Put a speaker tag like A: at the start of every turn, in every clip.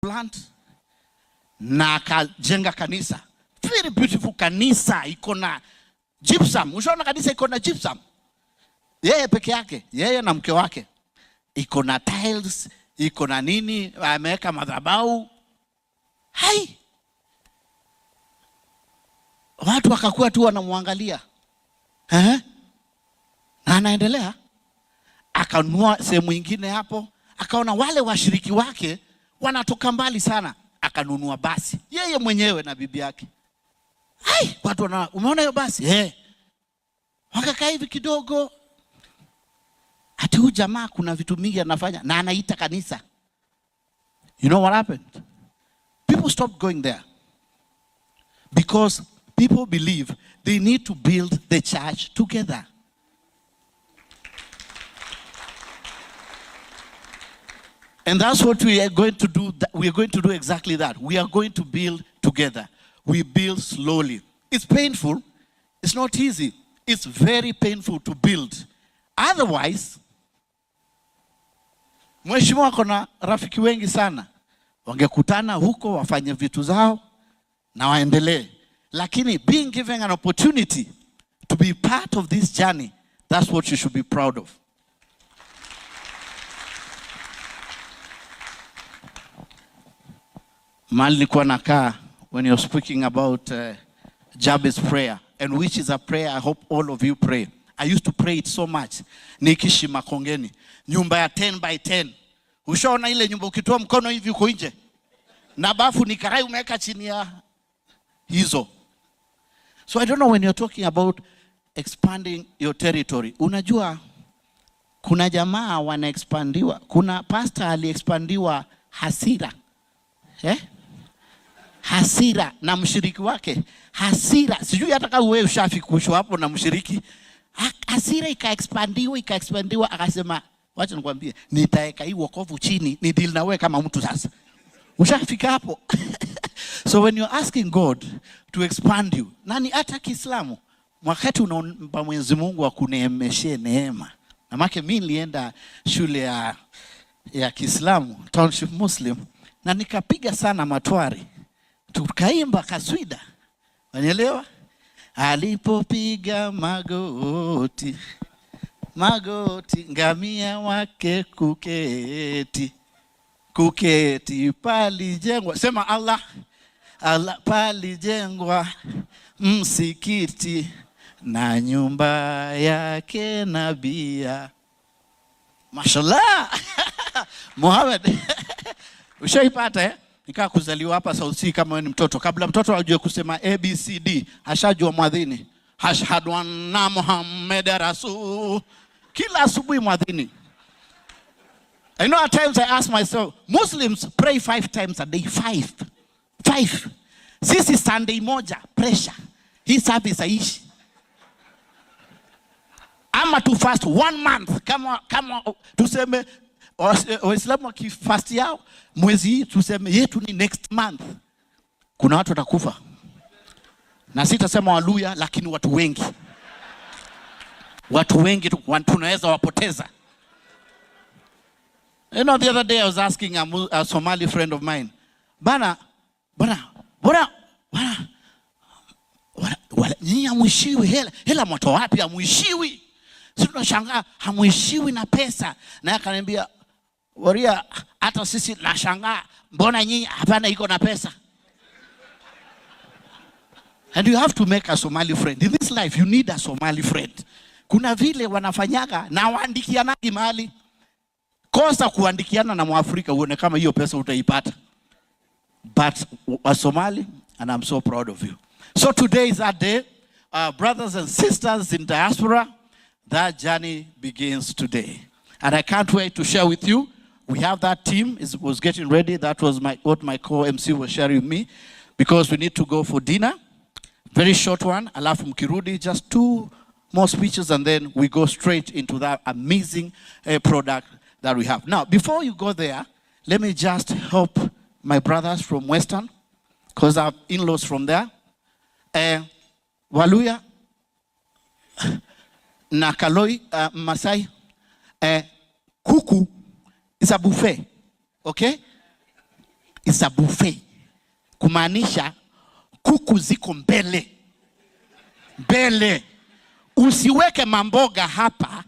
A: plant na akajenga kanisa. Very beautiful kanisa, iko na gypsum. Ushaona kanisa iko na gypsum? Yeye peke yake, yeye na mke wake. Iko na tiles, iko na nini, ameweka madhabahu. Hai! Watu wakakuwa tu wanamwangalia. Na anaendelea. Akanunua sehemu nyingine hapo, akaona wale washiriki wake wanatoka mbali sana, akanunua basi yeye mwenyewe na bibi yake. Hai, watu wana, umeona hiyo basi? Wakakaa hivi kidogo. Ati huyu jamaa kuna vitu mingi anafanya na anaita kanisa. You know what happened? People stopped going there. Because people believe they need to build the church together. And that's what we are going to do. We are going to do exactly that. We are going to build together. We build slowly. It's painful. It's not easy. It's very painful to build. Otherwise, mheshimiwa kona rafiki wengi sana, wangekutana huko wafanye vitu zao na waendelee. Lakini being given an opportunity to be part of this journey, that's what you should be proud of. Mahali nilikuwa nakaa when you're speaking about Jabez prayer, and which is a prayer I hope all of you pray. I used to pray it so much. Nikishi Makongeni, nyumba ya 10 by 10. Ushaona ile nyumba ukitoa mkono hivi uko nje? Na bafu ni karai umeweka chini ya hizo. So I don't know when you're talking about expanding your territory. Unajua kuna jamaa wana expandiwa. Kuna pastor aliexpandiwa Hasira. Hasira na mshiriki wake. Hasira, sijui hata kama wewe ushafikishwa hapo na mshiriki. Hasira ikaexpandiwa akasema, wacha nikwambie, nitaeka hii wokovu chini, ni deal na wewe kama mtu sasa. Ushafika hapo. So when you're asking God to expand you, nani hata Kiislamu, wakati unaomba Mwenyezi Mungu akuneemeshe neema. Na maana mimi nilienda shule ya Kiislamu, Township Muslim, na nikapiga sana matwari. Tukaimba kaswida. Unanielewa? Alipopiga magoti, ngamia wake kuketi palijengwa. Sema Allah palijengwa msikiti na nyumba yake nabia. Mashallah. Muhammad. Ushaipata Nikaa kuzaliwa hapa South Sea kama wewe ni mtoto. Kabla mtoto ajue kusema ABCD, ashajua mwadhini. Ashhadu anna Muhammad rasul. Kila asubuhi mwadhini. I know at times I ask myself, Muslims pray 5 times a day. 5. Sisi Sunday moja, pressure. Hii service aishi. Ama to fast 1 month. Kama tuseme Waislamu wakifast yao mwezi hii tuseme yetu ni next month. Kuna watu watakufa. Na sitasema haleluya, lakini watu wengi. Watu wengi tunaweza wapoteza. You know, the other day I was asking a Somali friend of mine, bana, nyinyi hamuishiwi hela moto wapi hamuishiwi? Sisi tunashangaa hamuishiwi na pesa. Na akaniambia, Waria, hata sisi tunashangaa mbona nyinyi hapana iko na pesa? And you have to make a Somali friend. In this life you need a Somali friend. Kuna vile wanafanyaga na waandikiana mali. Kosa kuandikiana na Mwafrika uone kama hiyo pesa utaipata. But a Somali, and I'm so proud of you. So today is that day. Brothers and sisters in diaspora, that journey begins today. And I can't wait to share with you. We have that team, was getting ready. That was what my co-MC was sharing with me. Because we need to go for dinner. Very short one. Alafu mkirudi, just 2 more speeches and then we go straight into that amazing product that we have. Now, before you go there, let me just help my brothers from Western, because I have in-laws from there. Waluya, na Kaloi, Masai, kuku is a buffet, okay? is a buffet. Kumaanisha kuku ziko mbele. Mbele. Usiweke mamboga hapa,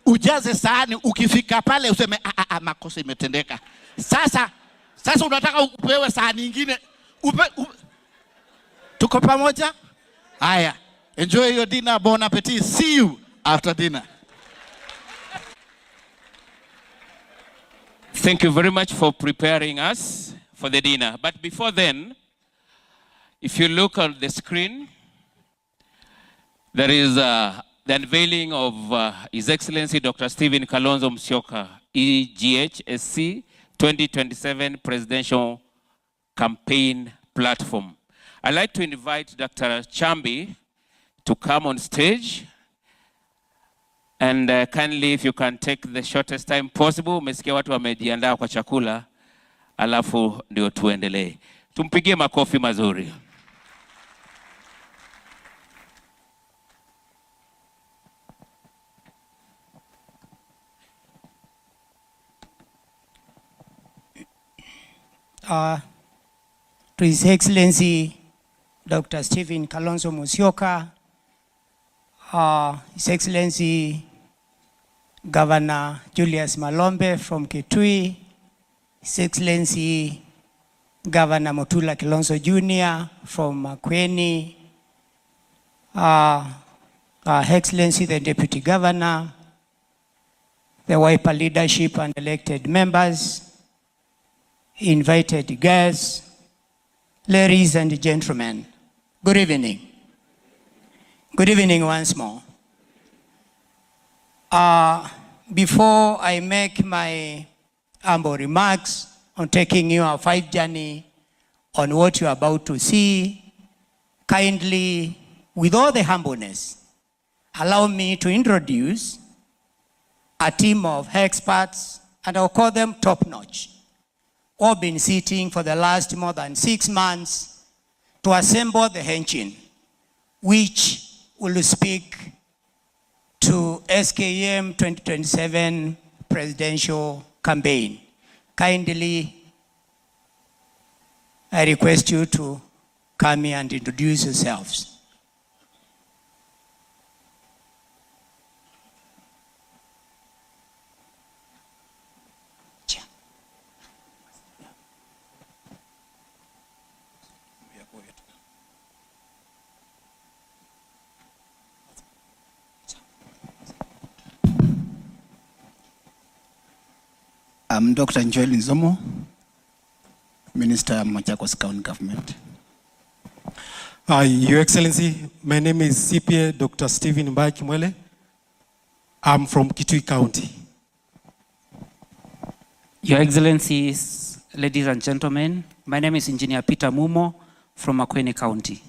A: ujaze sahani, ukifika pale useme makosa imetendeka. Sasa unataka upewe sahani nyingine. Tuko pamoja? Haya. Enjoy your dinner. Bon appetit. See you after dinner.
B: Thank you very much for preparing us for the dinner. But before then, if you look at the screen, there is the unveiling of His Excellency Dr. Stephen Kalonzo Musyoka, EGHSC 2027 Presidential Campaign Platform. I'd like to invite Dr. Chambi to come on stage. And kindly, if you can take the shortest time possible. Umesikia watu wamejiandaa kwa chakula, alafu ndio tuendelee. Tumpigie makofi mazuri.
C: To His Excellency Dr. Stephen Kalonzo Musyoka, His Excellency Governor Julius Malombe from Kitui, His Excellency Governor Mutula Kilonzo Jr. from Makueni, Excellency the Deputy Governor, the Wiper leadership and elected members, invited guests, ladies and gentlemen, good evening. Good evening once more. Before I make my humble remarks on taking you a 5 journey on what you're about to see, kindly, with all the humbleness, allow me to introduce a team of experts, and I'll call them top-notch, who have been sitting for the last more than 6 months to assemble the engine, which will speak to SKM 2027 presidential campaign. Kindly, I request you to come here and introduce yourselves.
D: I'm Dr. Joel Nzomo, Minister of Machakos County Government.
E: Your Excellency, my name is CPA Dr. Stephen Mbai Kimwele. I'm from Kitui County.
F: Your Excellencies, ladies and gentlemen, my name is Engineer Peter Mumo from Makueni County.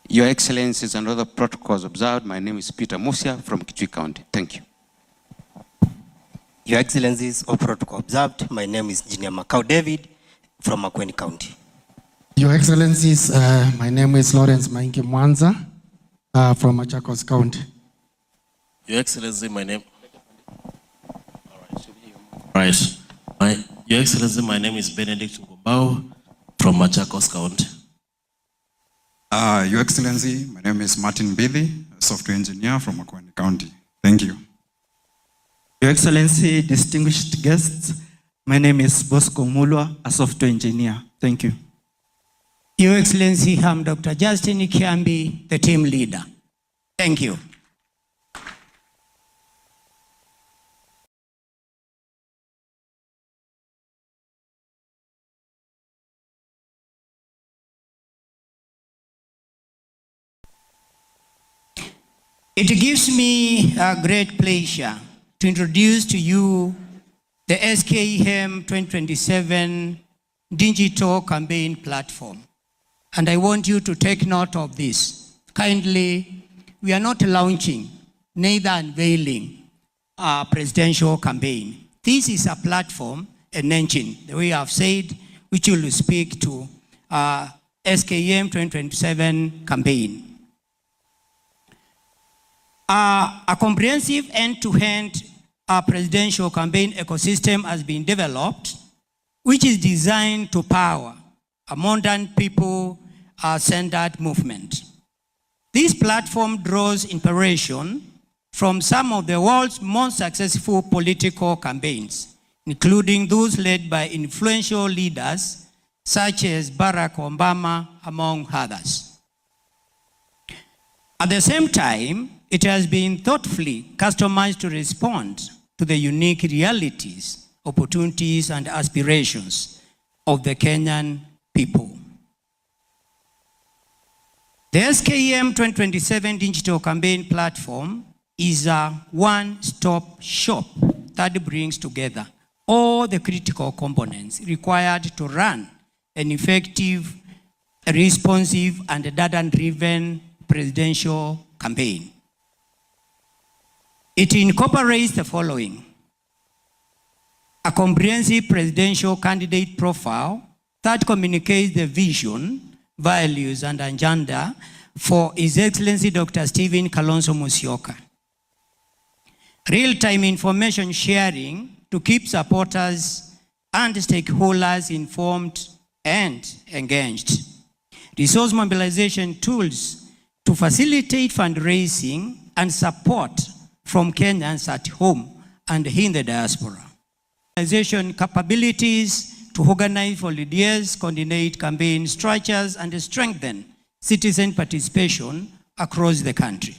G: Your Excellencies and other protocols observed, my name is Peter Musia from Kitui County. Thank you.
H: Your Excellencies, all protocol observed, my name is Engineer Macau David from Makueni County.
I: Your Excellencies, my name is Lawrence Maingi Mwanza from Machakos County.
J: Your Excellency, my name. Your Excellency, my name is Benedict Ngobao from Machakos County.
K: Your Excellency, my name is Martin Billy, a software engineer from Makueni County. Thank you.
L: Your Excellency, distinguished guests, my name is Bosco Mulwa, a software engineer. Thank you.
C: Your Excellency, I'm Dr. Justin Kiambi, the team leader. Thank you. It gives me a great pleasure to introduce to you the SKM 2027 digital campaign platform. And I want you to take note of this. Kindly, we are not launching, neither unveiling a presidential campaign. This is a platform, an engine, the way I've said, which will speak to SKM 2027 campaign. A comprehensive end-to-end presidential campaign ecosystem has been developed which is designed to power a modern people-centered movement. This platform draws inspiration from some of the world's most successful political campaigns, including those led by influential leaders such as Barack Obama, among others. At the same time, it has been thoughtfully customized to respond to the unique realities, opportunities, and aspirations of the Kenyan people. The SKM 2027 digital campaign platform is a one-stop shop that brings together all the critical components required to run an effective, responsive, and data-driven presidential campaign. It incorporates the following: a comprehensive presidential candidate profile that communicates the vision, values, and agenda for His Excellency Dr. Stephen Kalonzo Musyoka. Real-time information sharing to keep supporters and stakeholders informed and engaged. Resource mobilization tools to facilitate fundraising and support from Kenyans at home and in the diaspora. Organization capabilities to organize volunteers, coordinate campaign structures, and strengthen citizen participation across the country.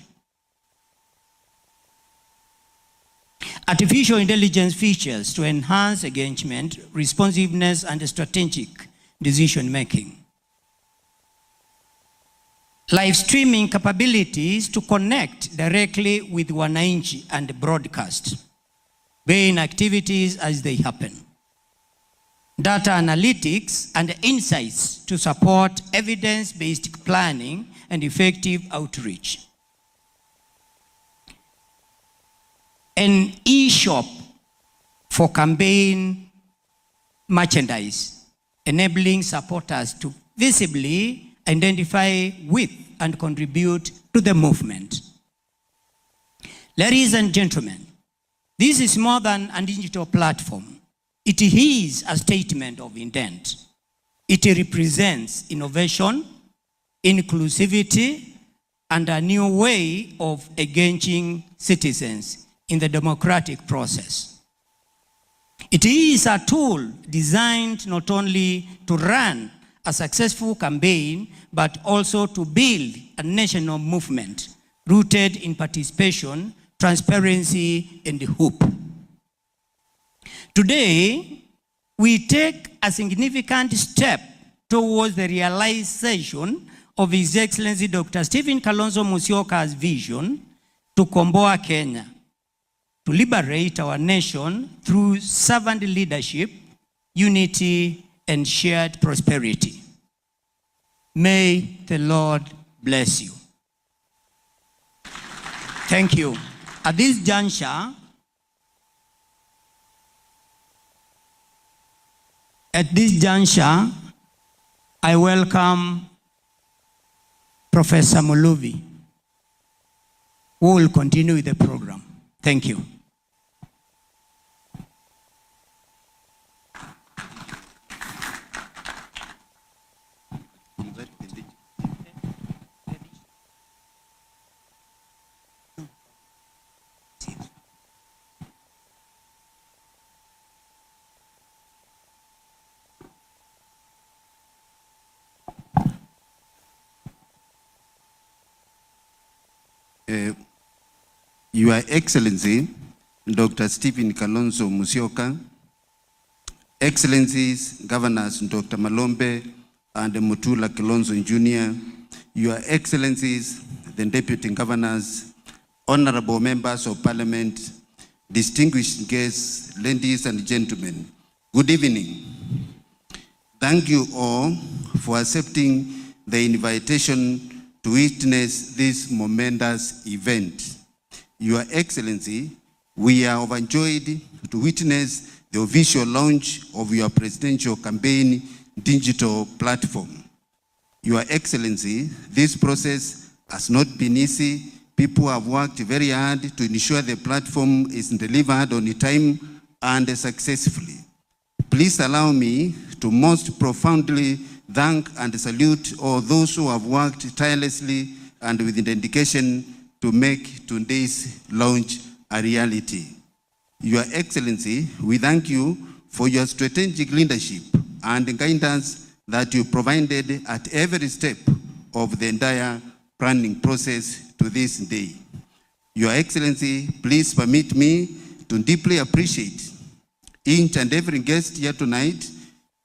C: Artificial intelligence features to enhance engagement, responsiveness, and strategic decision-making. Live streaming capabilities to connect directly with wananchi and broadcast, weighing activities as they happen. Data analytics and insights to support evidence-based planning and effective outreach. An e-shop for campaign merchandise, enabling supporters to visibly identify with and contribute to the movement. Ladies and gentlemen, this is more than a digital platform. It is a statement of intent. It represents innovation, inclusivity, and a new way of engaging citizens in the democratic process. It is a tool designed not only to run a successful campaign, but also to build a national movement rooted in participation, transparency, and hope. Today, we take a significant step towards the realization of His Excellency Dr. Stephen Kalonzo Musyoka's vision to Komboa Kenya, to liberate our nation through servant leadership, unity, and shared prosperity. May the Lord bless you. Thank you. At this juncture, I welcome Professor Muluvi, who will continue with the program. Thank you.
M: Your Excellency, Dr. Stephen Kalonzo Musyoka, Excellencies, Governors Dr. Malombe and Mutula Kalonzo Jr., Your Excellencies, the Deputy Governors, Honorable Members of Parliament, distinguished guests, ladies and gentlemen, good evening. Thank you all for accepting the invitation to witness this momentous event. Your Excellency, we are overjoyed to witness the official launch of your presidential campaign digital platform. Your Excellency, this process has not been easy. People have worked very hard to ensure the platform is delivered on time and successfully. please allow me to most profoundly thank and salute all those who have worked tirelessly and with dedication to make today's launch a reality. Your Excellency, we thank you for your strategic leadership and guidance that you provided at every step of the entire planning process to this day. Your Excellency, please permit me to deeply appreciate each and every guest here tonight.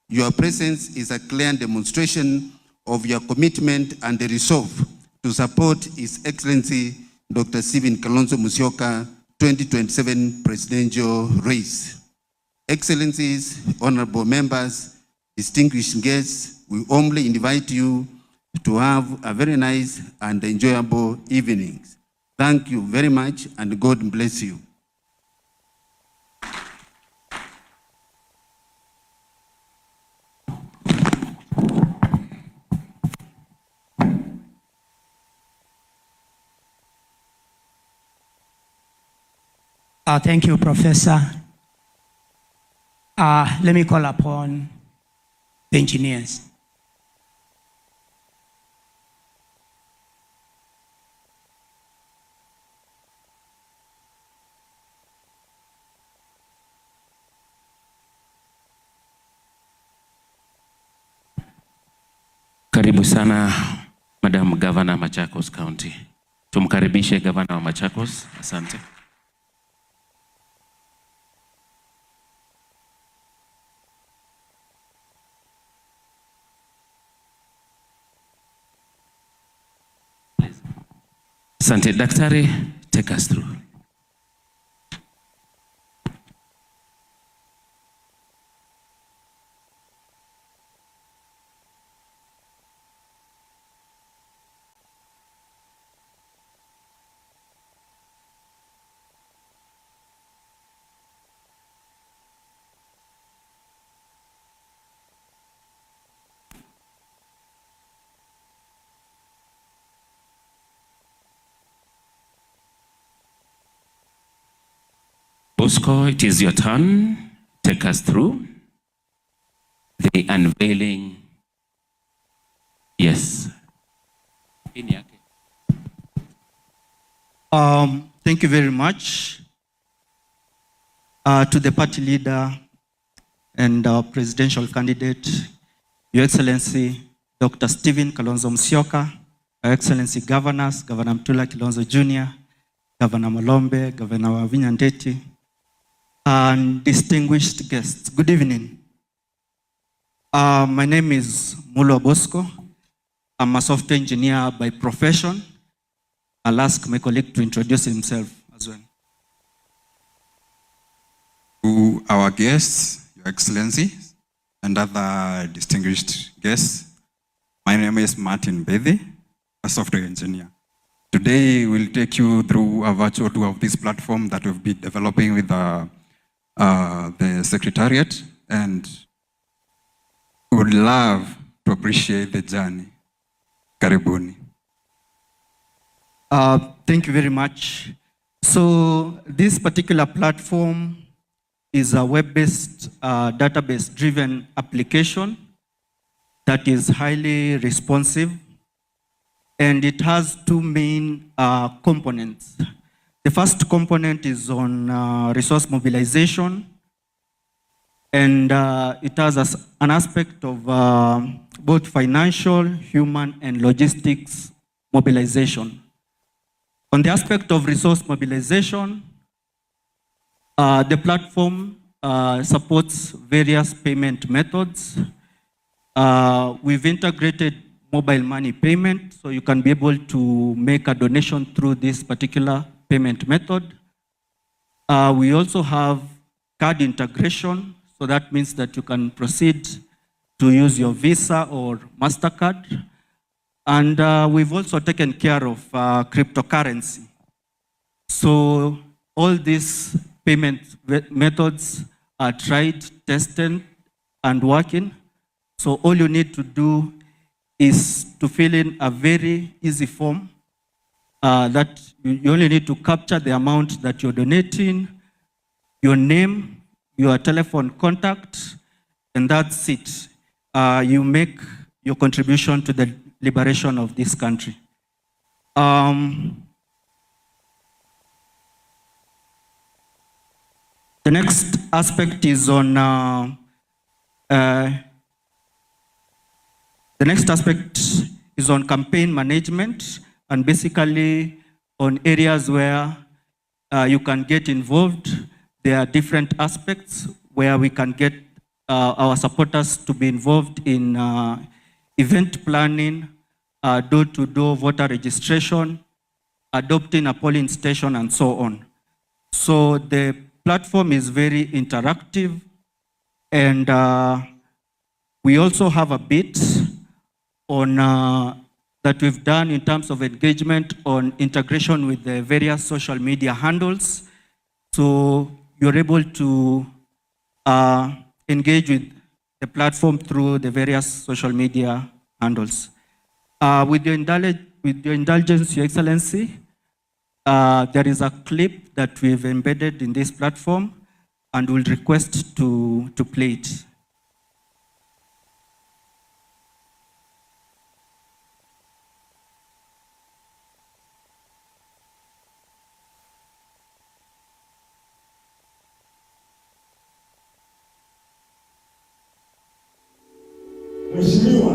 M: Your presence is a clear demonstration of your commitment and the resolve to support His Excellency Dr. Stephen Kalonzo Musyoka 2027 presidential race. Excellencies, honorable members, distinguished guests, we humbly invite you to have a very nice and enjoyable evening. Thank you very much and God bless you.
C: Thank you, Professor. Let me call upon the engineers.
B: Karibu sana Madam Governor Machakos County. Tumkaribishe Governor wa Machakos. Asante. Asante. Daktari, take us through. Bosco, it is your turn. Take us through the unveiling. Yes.
L: Thank you very much to the party leader and presidential candidate, Your Excellency Dr. Stephen Kalonzo Musyoka, Your Excellency Governors, Governor Mtula Kilonzo Jr., Governor Malombe, Governor Wavinya Ndeti, and distinguished guests. Good evening. My name is Mulwa Bosco. I'm a software engineer by profession. I'll ask my colleague to introduce himself as well.
K: To our guests, Your Excellency, and other distinguished guests, my name is Martin Bethy, a software engineer. Today, we'll take you through a virtual tour of this platform that we've been developing with the Secretariat, and would love to appreciate the journey. Karibuni.
L: Thank you very much. So this particular platform is a web-based, database-driven application that is highly responsive, and it has two main components. The first component is on resource mobilization, and it has an aspect of both financial, human, and logistics mobilization. On the aspect of resource mobilization, the platform supports various payment methods. We've integrated mobile money payment, so you can be able to make a donation through this particular payment method. We also have card integration, so that means that you can proceed to use your Visa or MasterCard. And we've also taken care of cryptocurrency. So all these payment methods are tried, tested, and working. So all you need to do is to fill in a very easy form that you only need to capture the amount that you're donating, your name, your telephone contact, and that's it. You make your contribution to the liberation of this country. The next aspect is on campaign management, and basically on areas where you can get involved. There are different aspects where we can get our supporters to be involved in event planning, door-to-door voter registration, adopting a polling station, and so on. So the platform is very interactive, and we also have a bit on that we've done in terms of engagement on integration with the various social media handles. So you're able to engage with the platform through the various social media handles. With your indulgence, Your Excellency, there is a clip that we've embedded in this platform, and we'll request to play it.
N: Mheshimiwa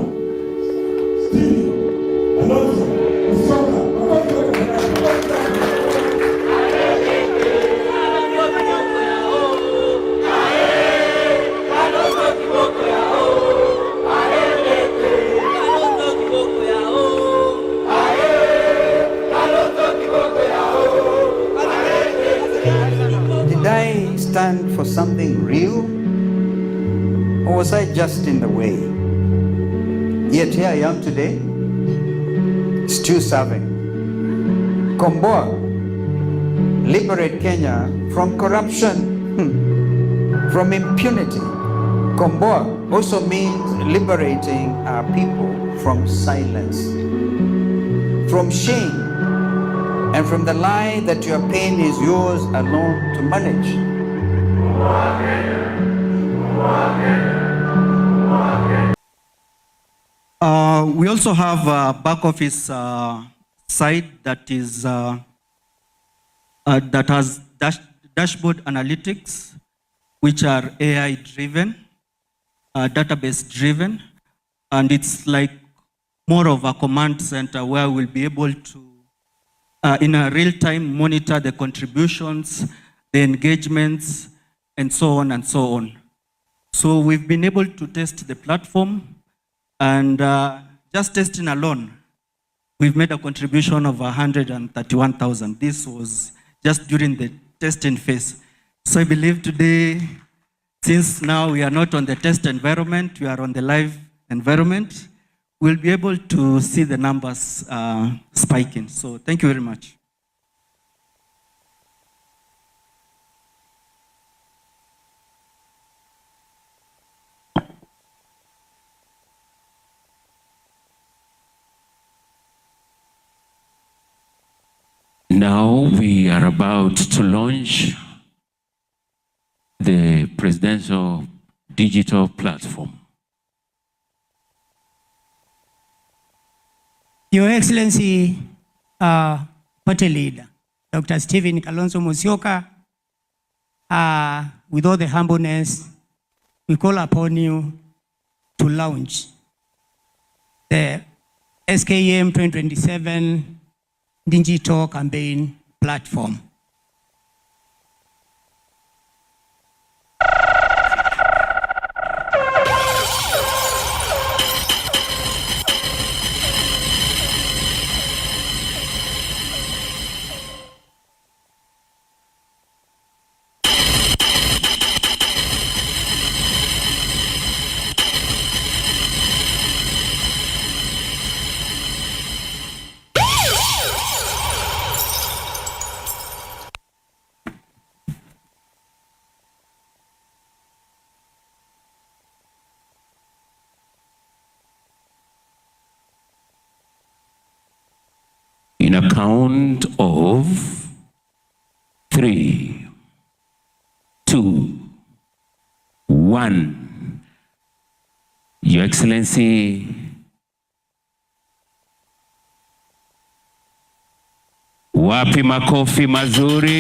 N: Steve Kalonzo Musyoka.
O: Did I stand for something real, or was I just in the way? Yet here I am today, still serving. Komboa, liberate Kenya from corruption, from impunity. Komboa also means liberating our people from silence, from shame, and from the lie that your pain is yours alone to manage.
L: We also have a back office site that is that has dashboard analytics, which are AI driven, database driven, and it's like more of a command center where we'll be able to in a real time monitor the contributions, the engagements, and so on and so on. So we've been able to test the platform, and just testing alone, we've made a contribution of 131,000. This was just during the testing phase. So I believe today, since now we are not on the test environment, we are on the live environment, we'll be able to see the numbers spiking. So thank you very much.
B: Now we are about to launch the presidential digital platform.
C: Your Excellency, Party Leader, Dr. Stephen Kalonzo Musyoka, with all the humbleness, we call upon you to launch the SKM 2027 digital campaign platform.
B: In a count of 3, 2, 1. Your Excellency, wapi makofi mazuri?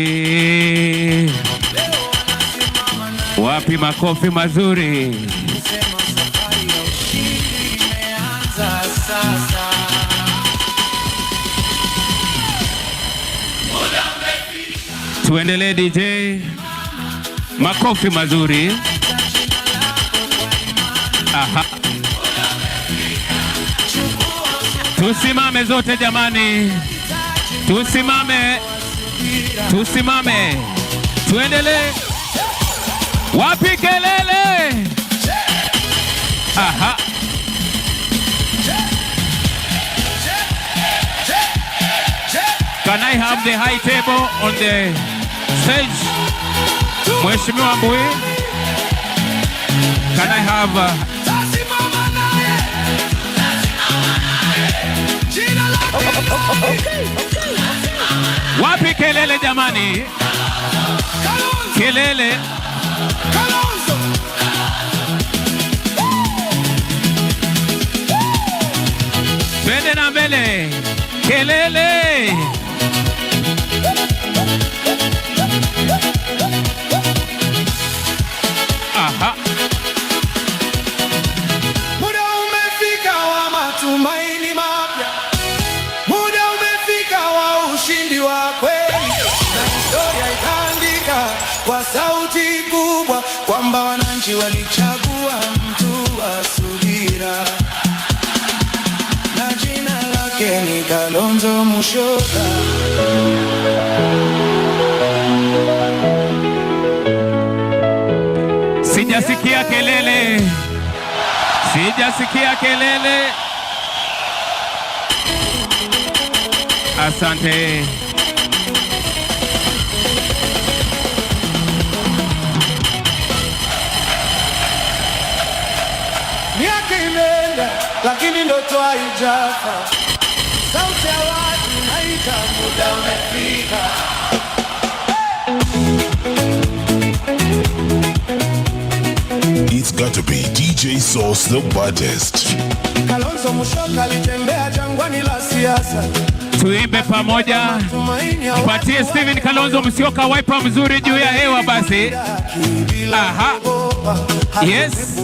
B: Wapi makofi mazuri? Tuendelee DJ. Makofi mazuri. Aha. Tusimame zote jamani. Tusimame. Tusimame. Tuendelee. Wapi kelele? Aha. Can I have the high table on the stage? Mheshimiwa Mbui. Can I have Wapi kelele jamani? Kelele. Twende na mbele. Kelele. Aha.
N: Muda umefika wa matumaini mapya. Muda umefika wa ushindi wa kweli. Na historia itaandika kwa sauti kubwa kwamba wananchi walichagua mtu wa subira. Na jina lake ni Kalonzo Musyoka.
B: Sijasikia kelele. Sijasikia kelele. Asante.
N: Miaka imeenda lakini ndoto haijafa. Sauti ya watu inaita, muda umefika.
P: It's got to be DJ Sauce the baddest.
N: Kalonzo Musyoka alitembea jangwani la siasa.
B: Tuimbe pamoja. Mpatie Steven Kalonzo Musyoka wiper mzuri juu ya hewa basi. Aha. Yes.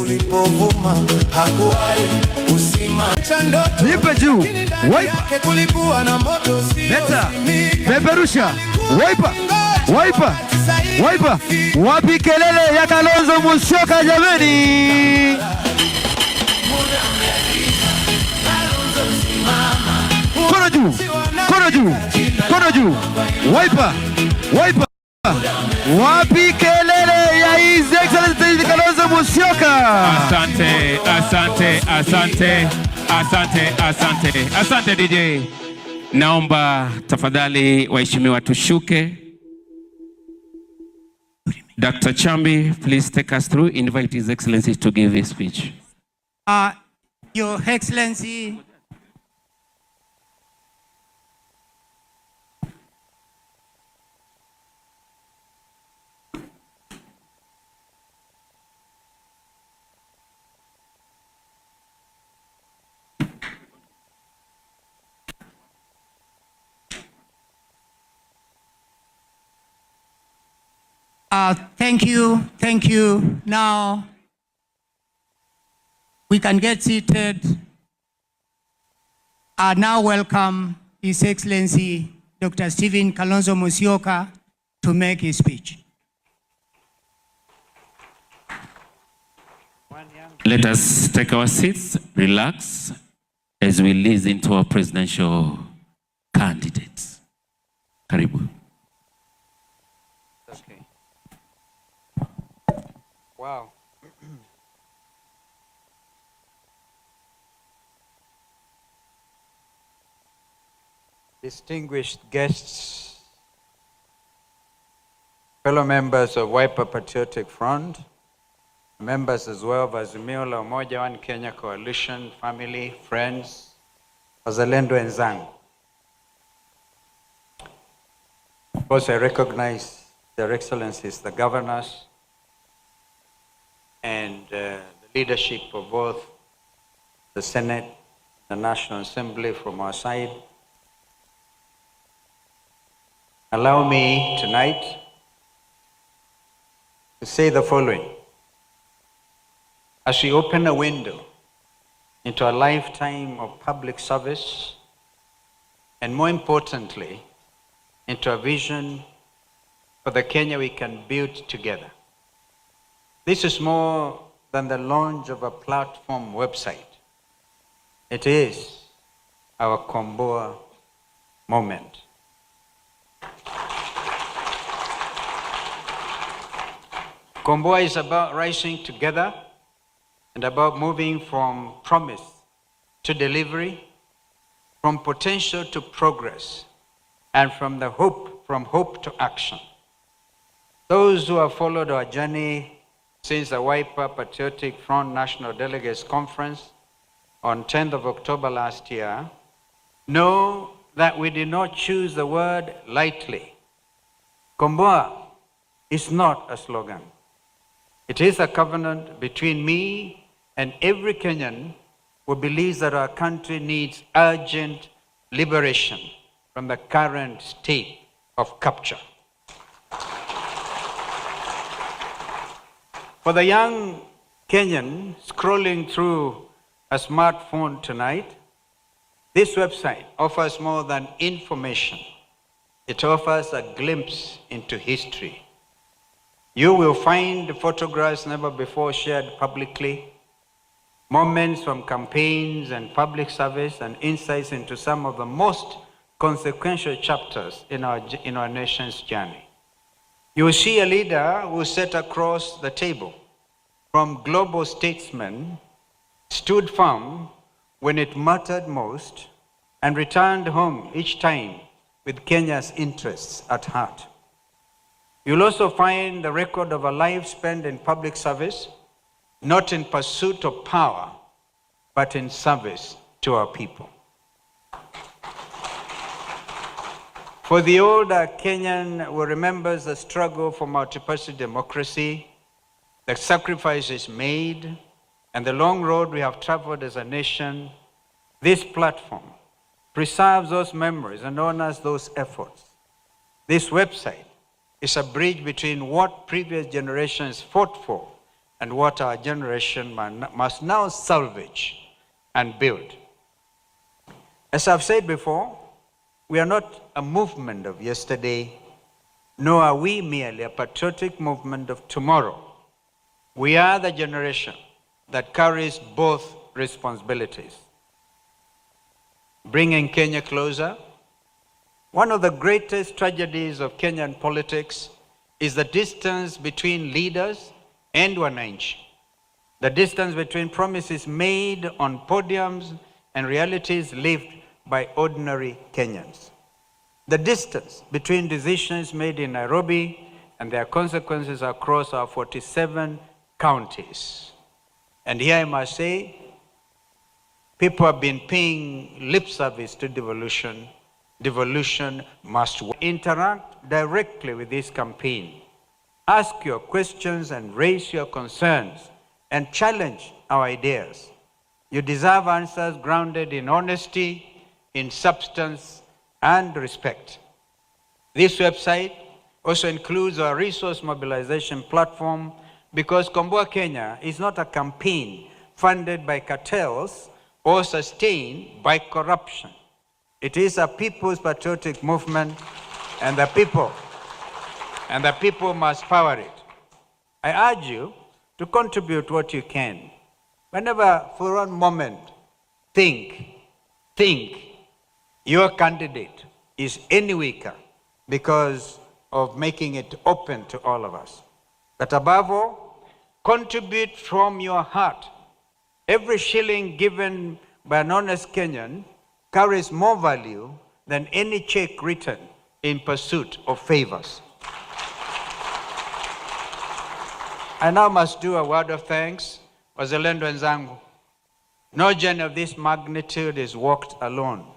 N: Nipe juu. Wiper. Kulikuwa na moto sio. Leta. Peperusha. Wiper. Wiper. Wiper. Wapi kelele ya Kalonzo Musyoka jameni? Kono juu. Kono juu. Kono juu. Wiper. Wiper. Wapi kelele ya His Excellency Kalonzo Musyoka?
B: Asante, asante, asante, asante, asante, asante DJ. Naomba tafadhali waheshimiwa tushuke. Dr. Chambi, please take us through. Invite His Excellency to give his speech.
C: Your Excellency, thank you. Now, we can get seated. I now welcome His Excellency Dr. Steven Kalonzo Musyoka to make his speech.
B: Let us take our seats, relax, as we listen to our presidential candidates. Karibu.
O: Okay. Wow. Distinguished guests, fellow members of Wiper Patriotic Front, members as well of Azimio la Umoja One Kenya Coalition, family, friends, wazalendo wenzangu. Of course, I recognize their excellencies, the governors, and the leadership of both the Senate, the National Assembly from our side. Allow me tonight to say the following. As we open a window into a lifetime of public service, and more importantly, into a vision for the Kenya we can build together. This is more than the launch of a platform website. It is our Komboa moment. Komboa is about rising together and about moving from promise to delivery, from potential to progress, and from hope to action. Those who have followed our journey since the Wiper Patriotic Front National Delegates Conference on 10th of October last year know that we did not choose the word lightly. Komboa is not a slogan. It is a covenant between me and every Kenyan who believes that our country needs urgent liberation from the current state of capture. For the young Kenyan scrolling through a smartphone tonight, this website offers more than information. It offers a glimpse into history. You will find photographs never before shared publicly, moments from campaigns and public service, and insights into some of the most consequential chapters in our nation's journey. You will see a leader who sat across the table from global statesmen, stood firm when it mattered most, and returned home each time with Kenya's interests at heart. You'll also find the record of a life spent in public service, not in pursuit of power, but in service to our people. For the older Kenyan who remembers the struggle for multi-party democracy, the sacrifices made, and the long road we have traveled as a nation, this platform preserves those memories and honors those efforts. This website is a bridge between what previous generations fought for and what our generation must now salvage and build. As I've said before, we are not a movement of yesterday, nor are we merely a patriotic movement of tomorrow. We are the generation that carries both responsibilities. Bringing Kenya closer. One of the greatest tragedies of Kenyan politics is the distance between leaders and wananchi. The distance between promises made on podiums and realities lived by ordinary Kenyans. The distance between decisions made in Nairobi and their consequences across our 47 counties. And here I must say, people have been paying lip service to devolution. Devolution must interact directly with this campaign. Ask your questions and raise your concerns and challenge our ideas. You deserve answers grounded in honesty, in substance, and respect. This website also includes our resource mobilization platform because Komboa Kenya is not a campaign funded by cartels or sustained by corruption. It is a people's patriotic movement, and the people must power it. I urge you to contribute what you can. Whenever for one moment think your candidate is any weaker because of making it open to all of us. But above all, contribute from your heart. Every shilling given by an honest Kenyan carries more value than any check written in pursuit of favors. I now must do a word of thanks. Wazalendo wenzangu, no journey of this magnitude is walked alone.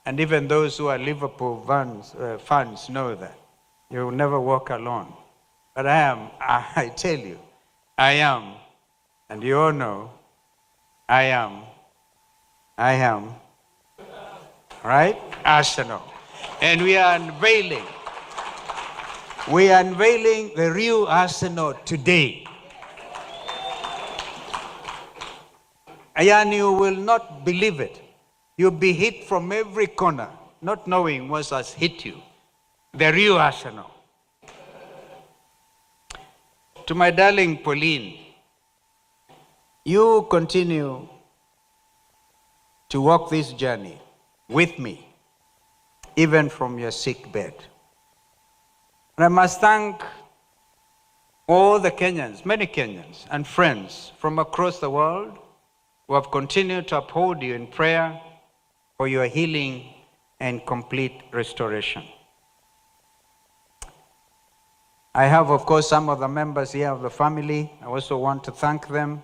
O: And even those who are Liverpool fans know that. You will never walk alone. But I tell you, I am, and you all know, I am, right? Arsenal. And we are unveiling the real Arsenal today. And you will not believe it. You'll be hit from every corner, not knowing what has hit you. The real Arsenal. To my darling Pauline, you continue to walk this journey with me, even from your sick bed. And I must thank all the Kenyans, many Kenyans, and friends from across the world who have continued to uphold you in prayer for your healing and complete restoration. I have, of course, some of the members here of the family. I also want to thank them.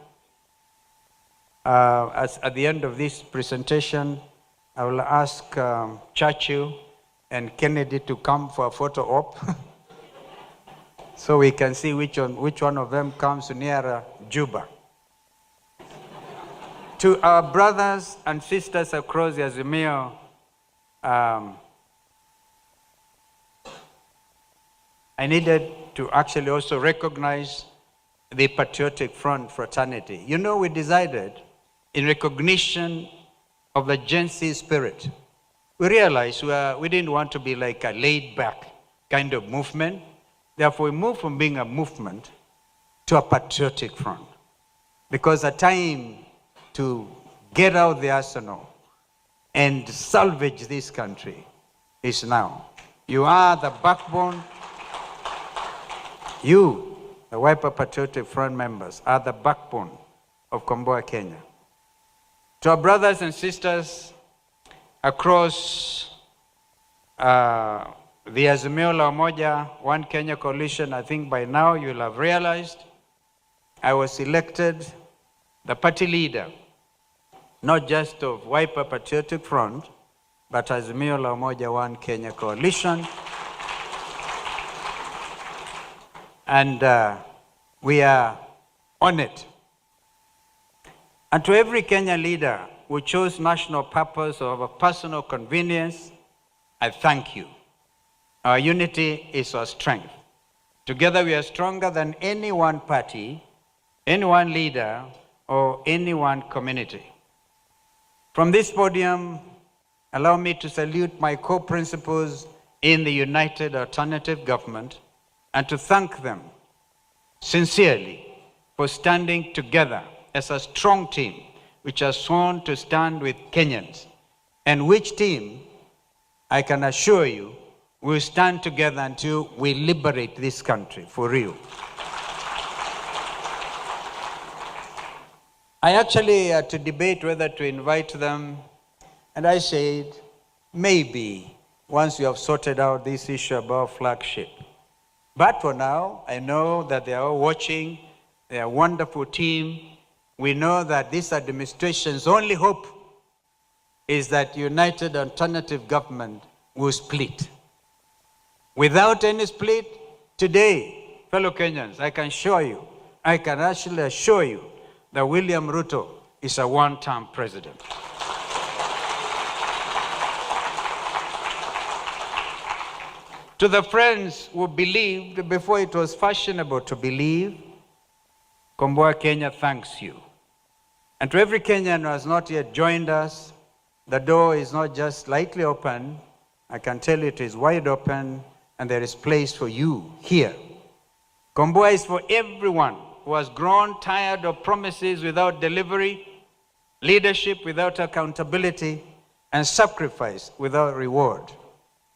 O: At the end of this presentation, I will ask Churchill and Kennedy to come for a photo op so we can see which one of them comes nearer Juba. To our brothers and sisters across the Azimio, I needed to actually also recognize the Patriotic Front fraternity. You know, we decided, in recognition of the Gen Z spirit, we realized we didn't want to be like a laid-back kind of movement. Therefore, we moved from being a movement to a Patriotic Front. Because the time to get out the arsenal and salvage this country is now. You are the backbone. You, the Wiper Patriotic Front members, are the backbone of Komboa Kenya. To our brothers and sisters across the Azimio la Umoja One Kenya coalition, I think by now you'll have realized I was elected the party leader, not just of Wiper Patriotic Front, but Azimio la Umoja One Kenya coalition. And we are on it. And to every Kenyan leader who chose national purpose over personal convenience, I thank you. Our unity is our strength. Together we are stronger than any one party, any one leader, or any one community. From this podium, allow me to salute my co-principals in the United Alternative Government and to thank them sincerely for standing together as a strong team which has sworn to stand with Kenyans, and which team, I can assure you, will stand together until we liberate this country for real. I actually had to debate whether to invite them, and I said, maybe once you have sorted out this issue about flagship. But for now, I know that they are all watching. They are a wonderful team. We know that this administration's only hope is that United Alternative Government will split. Without any split, today, fellow Kenyans, I can actually assure you that William Ruto is a one-term president. To the friends who believed before it was fashionable to believe, Komboa Kenya thanks you. And to every Kenyan who has not yet joined us, the door is not just slightly open. I can tell you it is wide open, and there is place for you here. Komboa is for everyone who has grown tired of promises without delivery, leadership without accountability, and sacrifice without reward.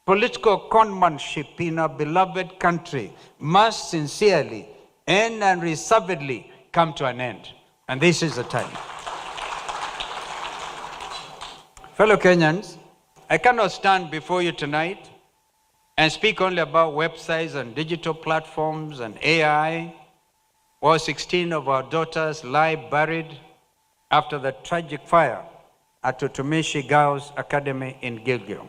O: Political conmanship in our beloved country must sincerely and unreservedly come to an end. And this is the time. Fellow Kenyans, I cannot stand before you tonight and speak only about websites and digital platforms and AI, while 16 of our daughters lie buried after the tragic fire at Utumishi Girls Academy in Gilgil.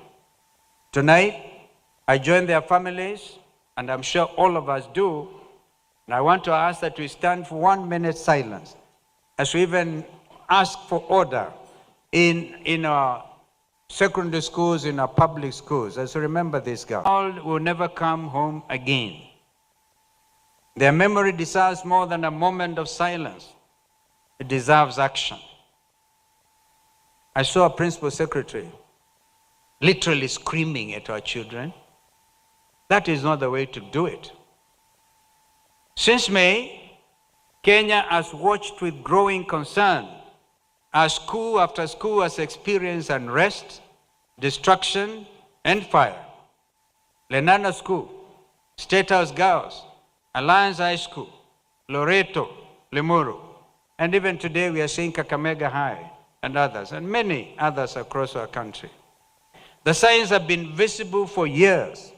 O: Tonight, I join their families, and I'm sure all of us do, and I want to ask that we stand for 1 minute silence as we even ask for order in our secondary schools, in our public schools. As you remember this girl, all will never come home again. Their memory deserves more than a moment of silence. It deserves action. I saw a principal secretary literally screaming at our children. That is not the way to do it. Since May, Kenya has watched with growing concern as school after school has experienced unrest, destruction, and fire. Lenana School, State House Girls, Alliance High School, Loreto, Limuru, and even today we are seeing Kakamega High and others, and many others across our country. The signs have been visible for years.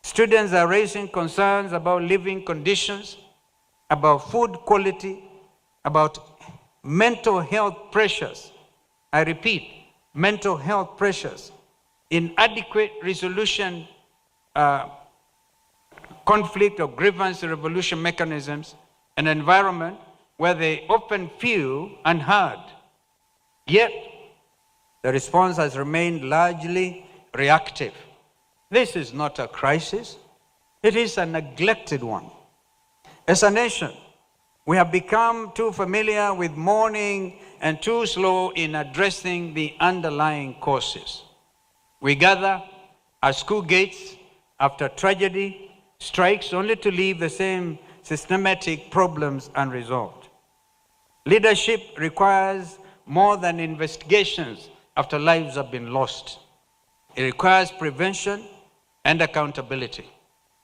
O: Students are raising concerns about living conditions, about food quality, about mental health pressures. I repeat, mental health pressures, inadequate resolution, conflict or grievance resolution mechanisms, an environment where they often feel unheard. Yet, the response has remained largely reactive. This is not a crisis. It is a neglected one. As a nation, we have become too familiar with mourning and too slow in addressing the underlying causes. We gather at school gates after tragedy, strikes, only to leave the same systematic problems unresolved. Leadership requires more than investigations after lives have been lost. It requires prevention and accountability.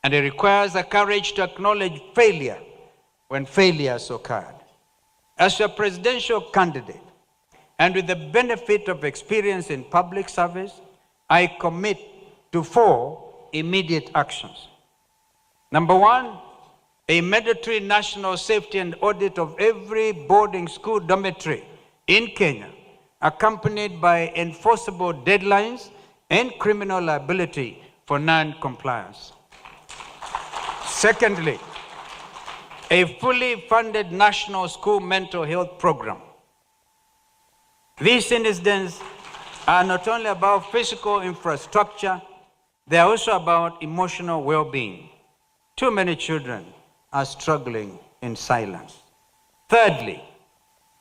O: And it requires the courage to acknowledge failure when failure has occurred. As a presidential candidate, and with the benefit of experience in public service, I commit to 4 immediate actions. Number 1, a mandatory national safety and audit of every boarding school dormitory in Kenya, accompanied by enforceable deadlines and criminal liability for non-compliance. Secondly, a fully funded national school mental health program. These incidents are not only about physical infrastructure, they are also about emotional well-being. Too many children are struggling in silence. Thirdly,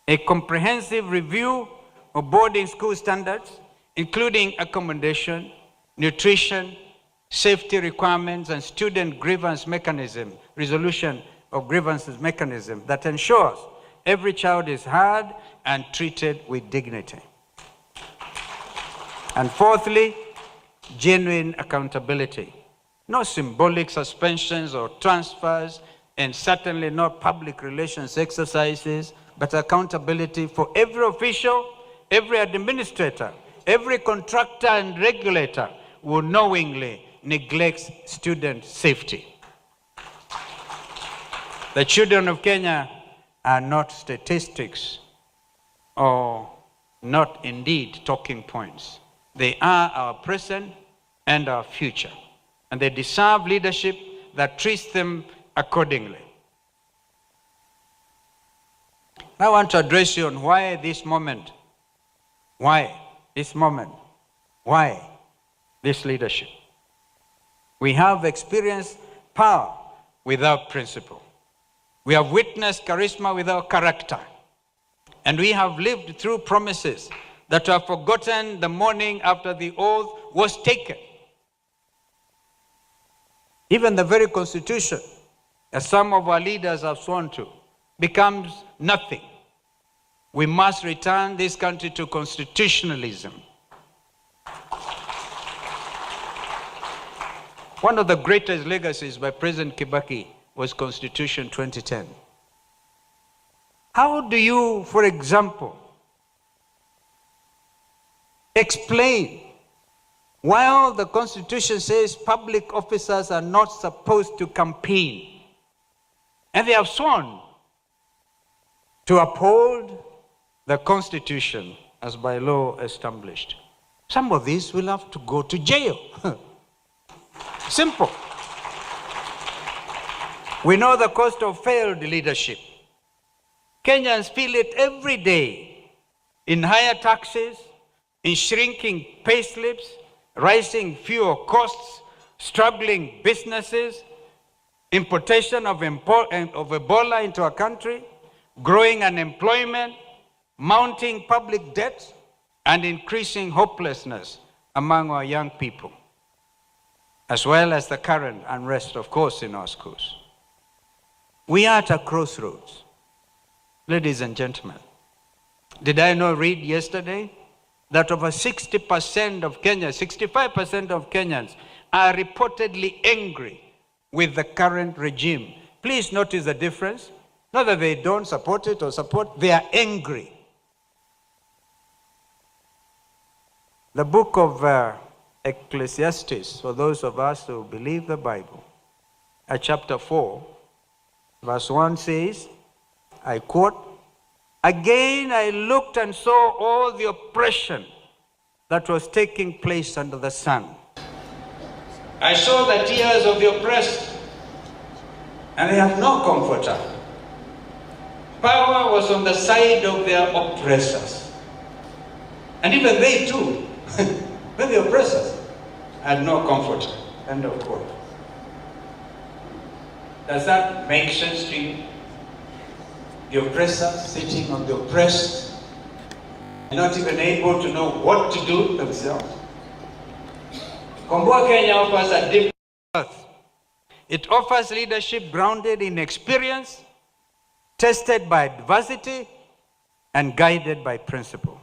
O: a comprehensive review of boarding school standards, including accommodation, nutrition, safety requirements, and student grievance mechanism, resolution of grievances mechanism that ensures every child is heard and treated with dignity. And fourthly, genuine accountability. No symbolic suspensions or transfers, and certainly not public relations exercises, but accountability for every official, every administrator, every contractor and regulator who knowingly neglects student safety. The children of Kenya are not statistics or not indeed talking points. They are our present and our future, and they deserve leadership that treats them accordingly. I want to address you on why this moment. Why this moment? Why this leadership? We have experienced power without principle. We have witnessed charisma without character. And we have lived through promises that were forgotten the morning after the oath was taken. Even the very Constitution, as some of our leaders have sworn to, becomes nothing. We must return this country to constitutionalism. One of the greatest legacies by President Kibaki was Constitution 2010. How do you, for example, explain while the Constitution says public officers are not supposed to campaign, and they have sworn to uphold the Constitution as by law established? Some of these will have to go to jail. Simple. We know the cost of failed leadership. Kenyans feel it every day in higher taxes, in shrinking payslips, rising fuel costs, struggling businesses, importation of Ebola into our country, growing unemployment, mounting public debt, and increasing hopelessness among our young people, as well as the current unrest, of course, in our schools. We are at a crossroads, ladies and gentlemen. Did I not read yesterday that over 60% of Kenyans, 65% of Kenyans are reportedly angry with the current regime? Please notice the difference. Not that they don't support it or support, they are angry. The book of Ecclesiastes, for those of us who believe the Bible, chapter 4, verse 1 says, I quote, "Again I looked and saw all the oppression that was taking place under the sun. I saw the tears of the oppressed, and they have no comforter. Power was on the side of their oppressors. And even they too, when the oppressors had no comforter." End of quote. Does that make sense to you? The oppressor sitting on the oppressed, not even able to know what to do themselves. Komboa Kenya offers a different path. It offers leadership grounded in experience, tested by adversity, and guided by principle.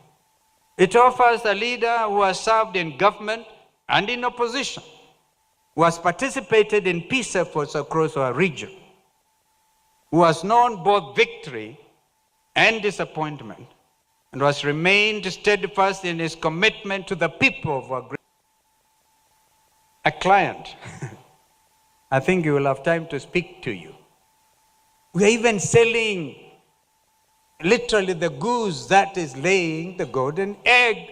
O: It offers a leader who has served in government and in opposition, who has participated in peace efforts across our region, who has known both victory and disappointment, and who has remained steadfast in his commitment to the people of our great. A client, I think you will have time to speak to you. We are even selling literally the goose that is laying the golden egg.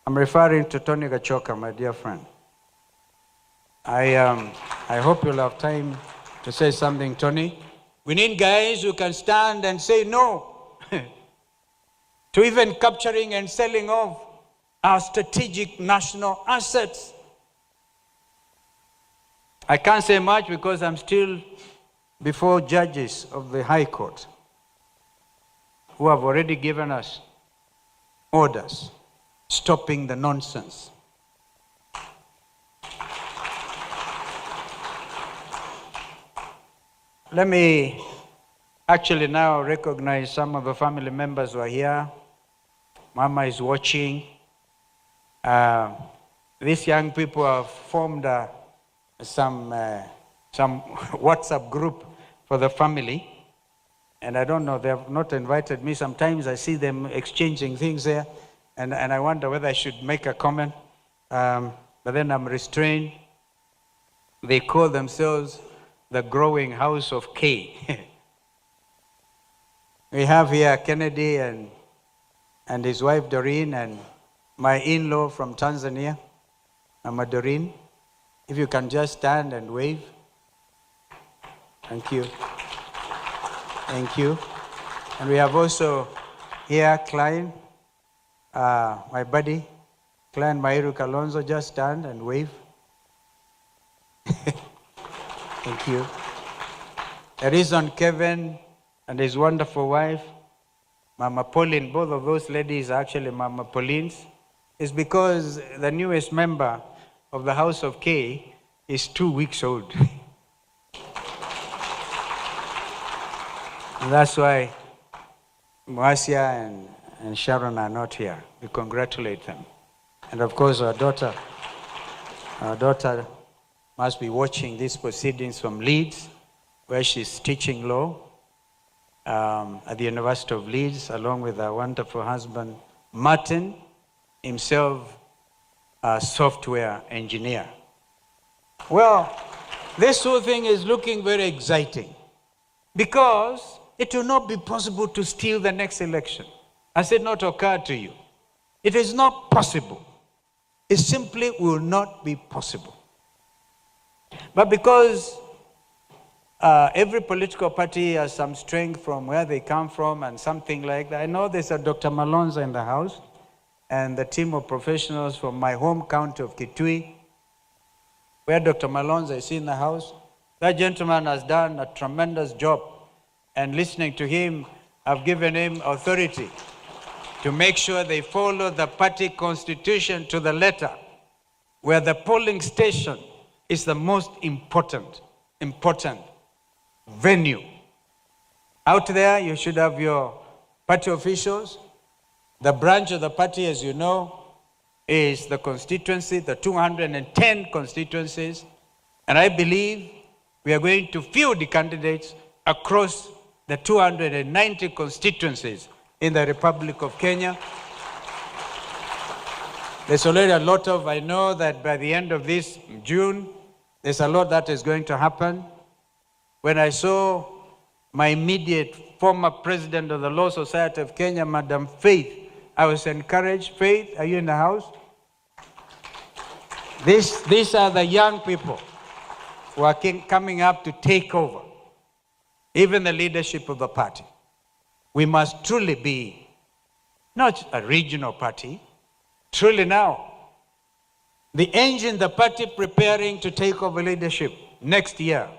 O: I'm referring to Tony Gachoka, my dear friend. I hope you'll have time to say something, Tony. We need guys who can stand and say no to even capturing and selling off our strategic national assets. I can't say much because I'm still before judges of the High Court who have already given us orders stopping the nonsense. Let me actually now recognize some of the family members who are here. Mama is watching. These young people have formed some WhatsApp group for the family. And I don't know, they have not invited me. Sometimes I see them exchanging things there. And I wonder whether I should make a comment. But then I'm restrained. They call themselves the Growing House of K. We have here Kennedy and his wife Doreen, and my in-law from Tanzania, Mama Doreen. If you can just stand and wave. Thank you. Thank you. And we have also here Klein, my buddy, Klein Mairu Kalonzo. Just stand and wave. Thank you. There is on Kevin and his wonderful wife, Mama Pauline. Both of those ladies are actually Mama Paulines. It's because the newest member of the House of K is 2 weeks old. And that's why Moasia and Sharon are not here. We congratulate them. And of course, our daughter must be watching these proceedings from Leeds, where she's teaching law at the University of Leeds, along with her wonderful husband, Martin, himself a software engineer. Well, this whole thing is looking very exciting because it will not be possible to steal the next election. Has it not occurred to you? It is not possible. It simply will not be possible. But because Every political party has some strength from where they come from and something like that. I know there's a Dr. Malonza in the house and the team of professionals from my home county of Kitui, where Dr. Malonza is in the house. That gentleman has done a tremendous job, and listening to him, I've given him authority to make sure they follow the party constitution to the letter, where the polling station is the most important venue. Out there, you should have your party officials. The branch of the party, as you know, is the constituency, the 210 constituencies. And I believe we are going to field the candidates across the 290 constituencies in the Republic of Kenya. There's already a lot of, I know that by the end of this June, there's a lot that is going to happen. When I saw my immediate former president of the Law Society of Kenya, Madam Faith, I was encouraged. Faith, are you in the house? These are the young people who are coming up to take over, even the leadership of the party. We must truly be not a regional party, truly now the engine, the party preparing to take over leadership next year.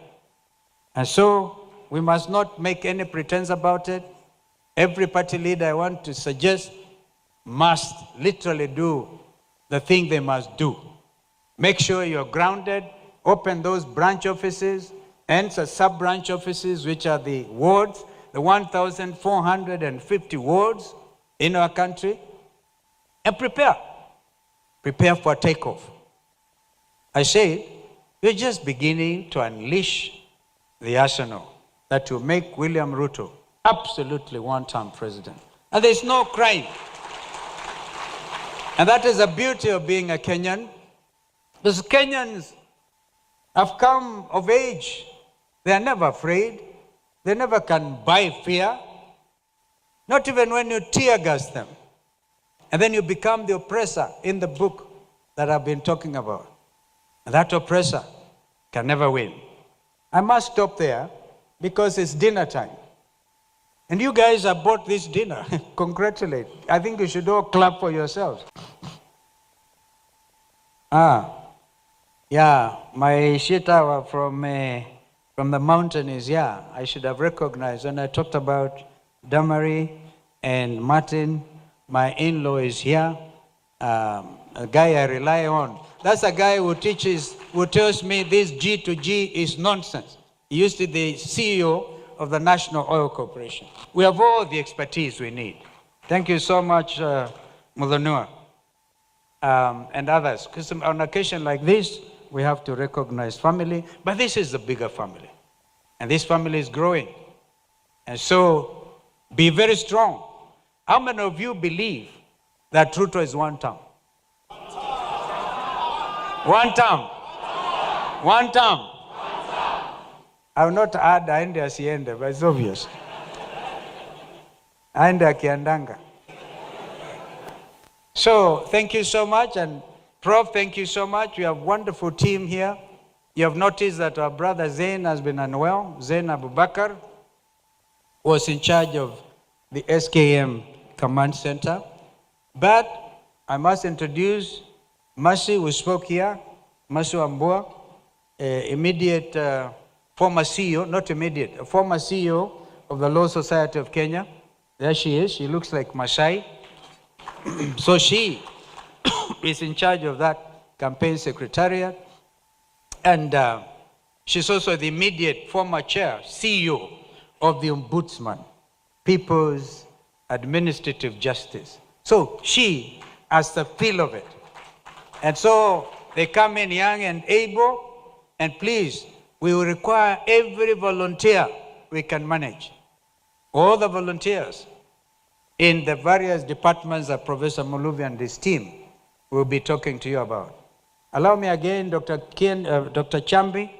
O: And so we must not make any pretense about it. Every party leader, I want to suggest, must literally do the thing they must do. Make sure you're grounded, open those branch offices and the sub-branch offices, which are the wards, the 1,450 wards in our country, and prepare for takeoff. I say, we're just beginning to unleash the arsenal that will make William Ruto absolutely one-term president. And there's no crime. And that is the beauty of being a Kenyan. Because Kenyans have come of age. They are never afraid. They never can buy fear. Not even when you tear gas them. And then you become the oppressor in the book that I've been talking about. And that oppressor can never win. I must stop there because it's dinner time. And you guys have bought this dinner. Congratulate. I think you should all clap for yourselves. Yeah, my shita from the mountain is, yeah, I should have recognized. When I talked about Damari and Martin, my in-law is here, a guy I rely on. That's a guy who tells me this G to G is nonsense. He used to be the CEO of the National Oil Corporation. We have all the expertise we need. Thank you so much, Mudanua, and others. Because on occasion like this, we have to recognize family, but this is the bigger family. And this family is growing. And so, be very strong. How many of you believe that Ruto is one term? One term. One term. I will not add aende asiende, but it's obvious. Aende akiandanga. So, thank you so much. And Prof, thank you so much. We have a wonderful team here. You have noticed that our brother Zain has been unwell. Zain Abubakar was in charge of the SKM Command Center. But I must introduce Mercy, who spoke here, Mercy Wambua, immediate former CEO, not immediate, a former CEO of the Law Society of Kenya. There she is. She looks like Masai. So she is in charge of that campaign secretariat. And she's also the immediate former chair, CEO of the Ombudsman, People's Administrative Justice. So she has the feel of it. And so they come in young and able, and please, we will require every volunteer we can manage. All the volunteers in the various departments that Professor Muluvi and his team will be talking to you about. Allow me again, Dr. Chambi,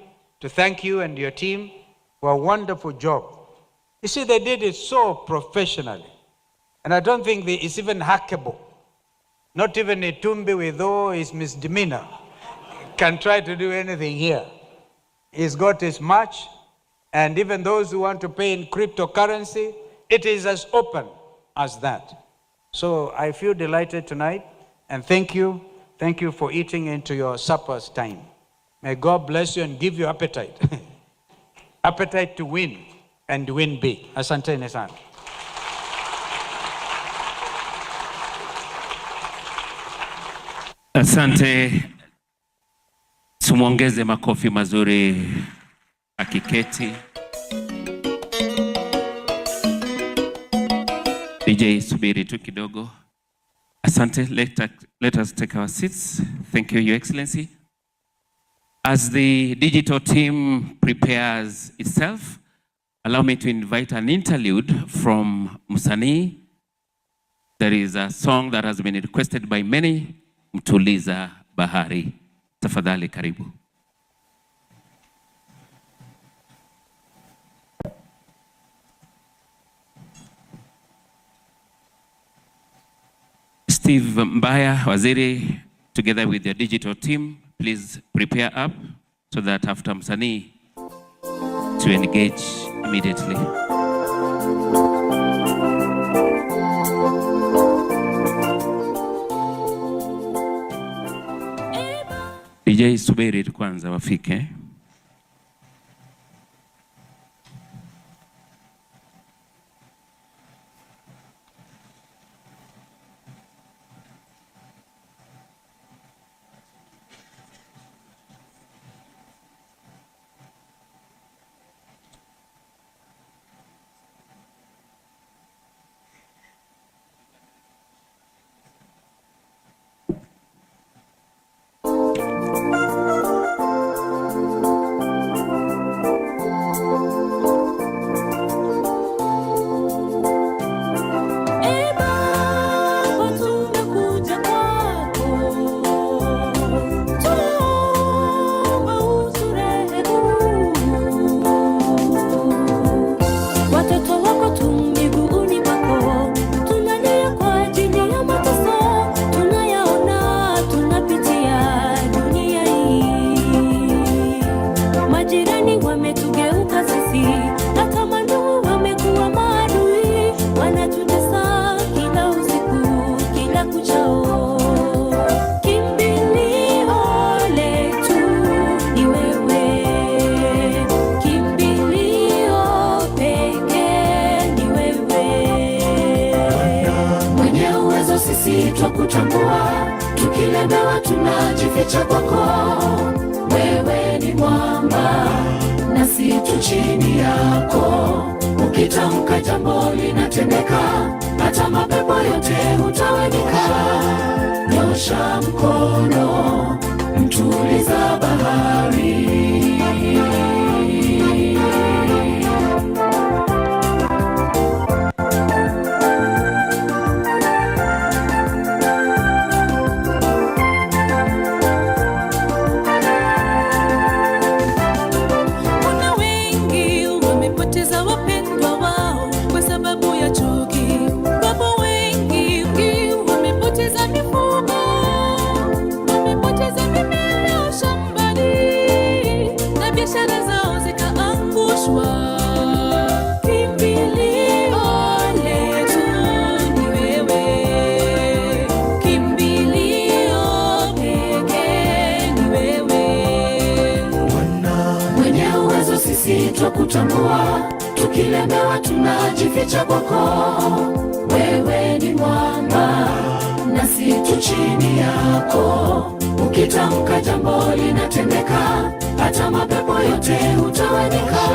O: to thank you and your team for a wonderful job. You see, they did it so professionally. And I don't think it's even hackable. Not even Itumbi, with all his misdemeanor, can try to do anything here. He's got his match, And even those who want to pay in cryptocurrency, it is as open as that. So I feel delighted tonight, and thank you. Thank you for eating into your supper's time. May God bless you and give you appetite. Appetite to win and win big. Asanteni sana.
B: Asante. Tumwongeze makofi mazuri akiketi. DJ subiri tu kidogo. Asante. Let us take our seats. Thank you, Your Excellency. As the digital team prepares itself, allow me to invite an interlude from Musanii. There is a song that has been requested by many, Mtuliza Bahari. Tafadhali karibu. Steve Mbaya, Waziri, together with your digital team, please prepare up so that after Musanii to engage immediately. DJ subiri kwanza wafike.
Q: tukilemewa tunajificha kwako. Wewe ni mwamba nasi tu chini yako, ukitamka jambo linatendeka, hata mapepo yote hutawanyika. Nyosha mkono, mtuliza bahari. Kutambua tukilemewa tunajificha kwako. Wewe ni mwamba nasi tu chini yako, ukitamka jambo linatendeka, hata mapepo yote hutawanyika.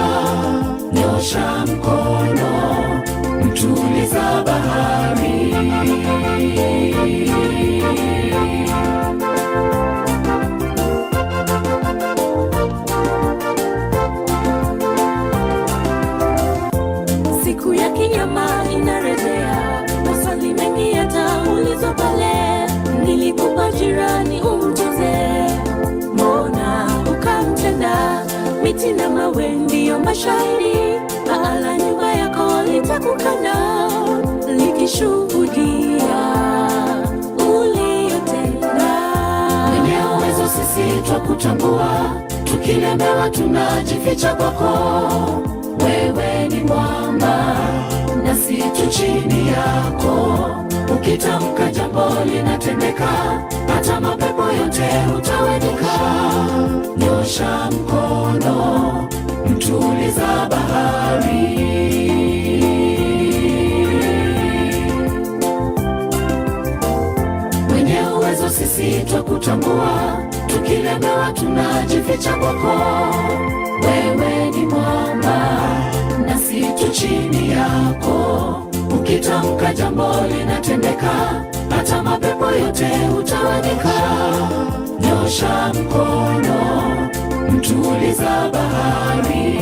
Q: Nyosha mkono, mtuliza bahari. Siku ya kinyama inarejea, maswali mengi yataulizwa pale. Nilikupa jirani umtunze, mbona ukamtenda? Miti na mawe ndiyo mashahidi, pahala nyumba yako litakukana, likishuhudia uliyotenda. Mwenye uwezo sisi twakutambua, tukilemewa tunajificha kwako. Wewe ni mwamba nasi tu chini yako, ukitamka jambo linatendeka, hata mapepo yote hutawanyika. Nyosha mkono, mtuliza bahari. Mwenye uwezo sisi twakutambua, tukilemewa tunajificha kwako. Wewe ni mwamba nasi tu chini yako, ukitamka jambo linatendeka, hata mapepo yote hutawanyika. Nyosha mkono, mtuliza bahari.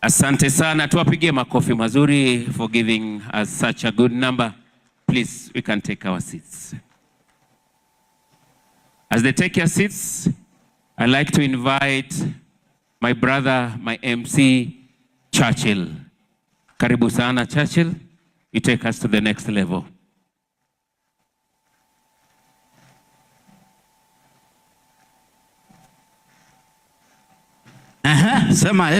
B: Asante sana, tuwapigie makofi mazuri for giving us such a good number. Please, we can take our seats. As they take your seats, I'd like to invite my brother, my MC, Churchill. Karibu sana, Churchill. You take us to the next level.
A: Sema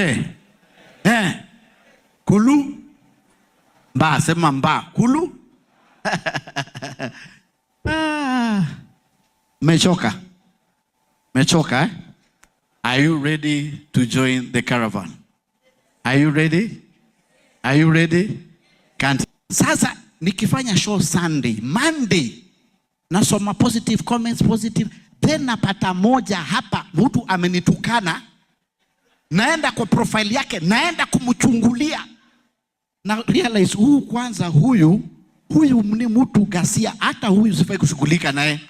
A: kulu mba, sema mba kulu. Mechoka eh? Are you ready to join the caravan? Are you ready? Are you ready? Can't. Sasa nikifanya show Sunday, Monday nasoma positive comments, positive, then napata moja hapa mtu amenitukana, naenda kwa profile yake, naenda kumchungulia, na realize huyu ni mtu gasia, hata huyu sifai kushughulika naye.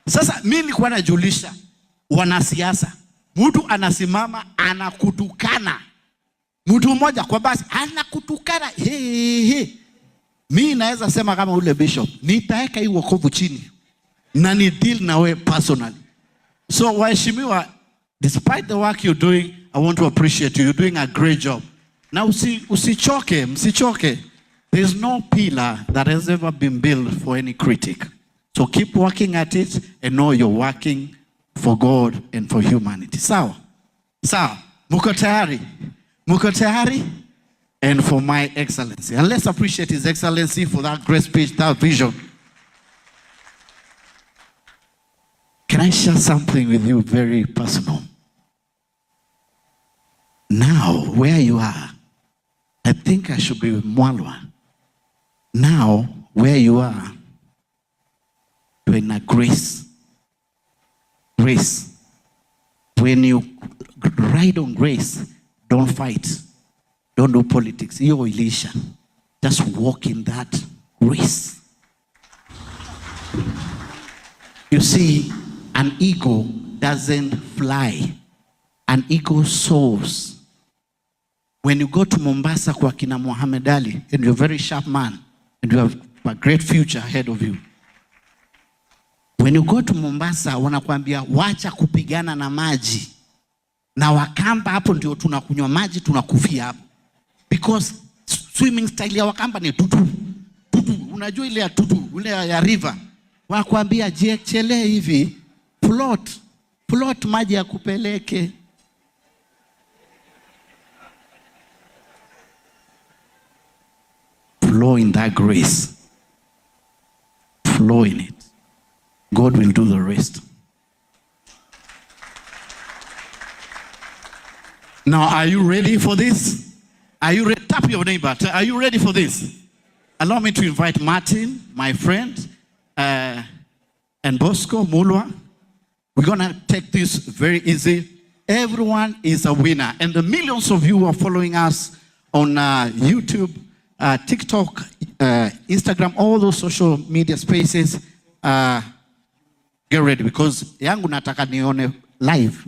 A: Sasa mimi nilikuwa najulisha wanasiasa, mtu anasimama anakutukana, mtu mmoja kwa basi anakutukana, mimi naweza sema kama ule bishop, nitaeka hii wokovu chini na ni deal na wewe personally. So waheshimiwa, despite the work you're doing, I want to appreciate you. You're doing a great job. Now msichoke. There's no pillar that has ever been built for any critic. So keep working at it and know you're working for God and for humanity. Sawa? Muko tayari? And for my excellency. And let's appreciate His Excellency for that great speech, that vision. Can I share something with you very personal? Now, where you are, I think I should be with Mwalwa. Now, where you are, you're in a grace. Grace. When you ride on grace, don't fight. Don't do politics. You're Elisha. Just walk in that grace. You see, an eagle doesn't fly. An eagle soars. When you go to Mombasa kwa kina Muhammad Ali, and you're a very sharp man, and you have a great future ahead of you. When you go to Mombasa, wanakuambia wacha kupigana na maji. Na Wakamba hapo ndio tunakunywa maji, tunakufia hapo. Because swimming style ya Wakamba ni tutu. Unajua ile ya tutu, ile ya river. Wanakuambia jiechele hivi, float maji ya kupeleke. Flow in that grace. Flow in it. God will do the rest. Now, are you ready for this? Are you ready? Tap your neighbor. Are you ready for this? Allow me to invite Martin, my friend, and Bosco Mulwa. We're going to take this very easy. Everyone is a winner. And the millions of you who are following us on YouTube, TikTok, Instagram, all those social media spaces, get ready because yangu nataka nione live.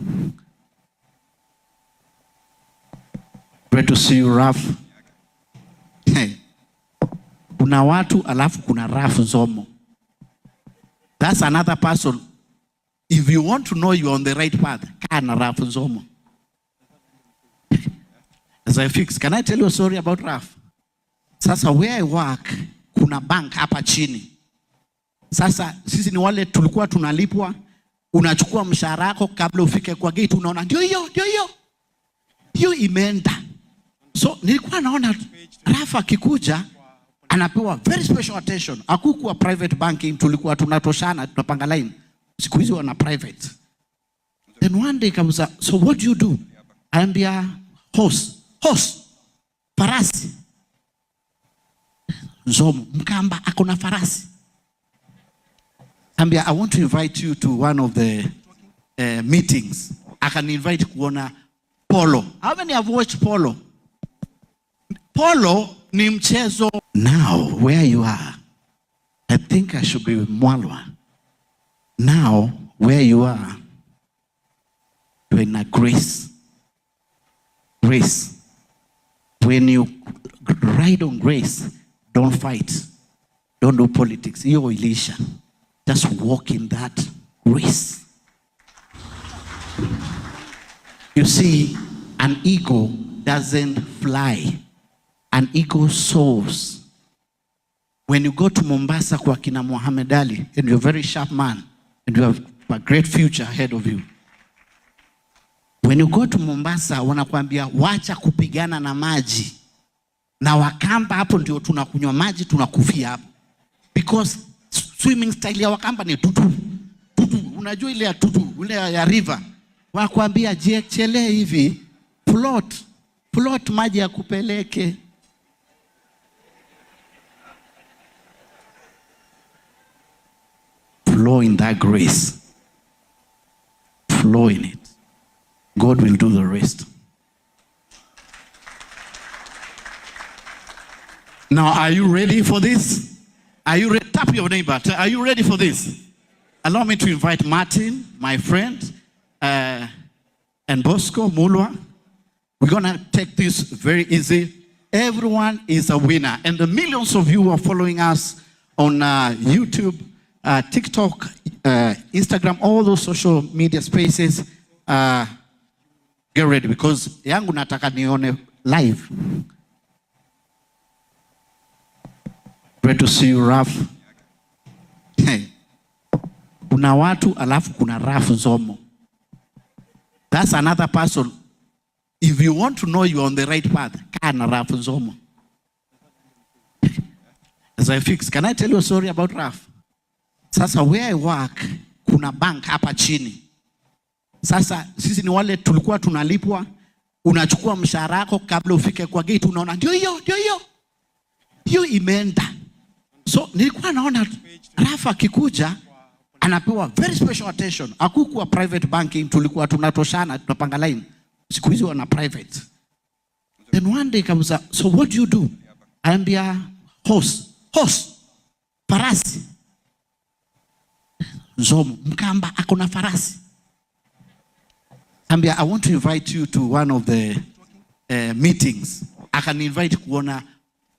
A: Great to see you, Raf. Kuna watu alafu kuna Raf Zomo. That's another person. If you want to know you're on the right path, kaa na Raf Nzomo. As I fix, can I tell you a story about Raf? Sasa where I work, kuna bank hapa chini. Sasa sisi ni wale tulikuwa tunalipwa, unachukua mshahara wako kabla ufike kwa gate, unaona ndio hiyo. Hiyo imeenda. So nilikuwa naona Raf akikuja anapewa very special attention. Hakukuwa private banking, tulikuwa tunatoshana, tunapanga line. Siku hizi wana private. Then one day comes up, so what do? Ambia horse, farasi. Nzomo, Mkamba akona farasi. Ambia, I want to invite you to one of the meetings. I can invite kuona polo. How many have watched polo? Polo ni mchezo. Now, where you are, I think I should be with Mwalwa. Now, where you are, you're in a grace. Grace. When you ride on grace, don't fight. Don't do politics. You're Elisha. Just walk in that grace. You see, an eagle doesn't fly. An eagle soars. When you go to Mombasa kwa kina Muhammad Ali, and you're a very sharp man, and you have a great future ahead of you. When you go to Mombasa, wanakuambia wacha kupigana na maji. Na Wakamba hapo ndio tunakunywa maji, tunakufia hapo. Because swimming style ya Wakamba ni tutu. Unajua ile ya tutu, ile ya river. Wanakuambia jiechele hivi, float maji ya kupeleke. Flow in that grace. Flow in it. God will do the rest. Now, are you ready for this? Are you ready? Tap your neighbor. Are you ready for this? Allow me to invite Martin, my friend, and Bosco Mulwa. We're going to take this very easy. Everyone is a winner. And the millions of you who are following us on YouTube, TikTok, Instagram, all those social media spaces, get ready because yangu nataka nione live. Great to see you, Raf. Kuna watu alafu kuna Raf Nzomo. That's another person. If you want to know you're on the right path, kaa na Raf Nzomo. As I fix, can I tell you a story about Raf? Sasa where I work, kuna bank hapa chini. Sasa sisi ni wale tulikuwa tunalipwa, unachukua mshahara wako kabla ufike kwa gate, unaona ndio hiyo. Hiyo imeenda. So nilikuwa naona Raf akikuja anapewa very special attention. Hakukuwa private banking, tulikuwa tunatoshana, tunapanga line. Siku hizi wana private. Then one day comes up, so what do? Ambia horse, farasi. Nzomo, Mkamba akona farasi. Ambia, I want to invite you to one of the meetings. I can invite kuona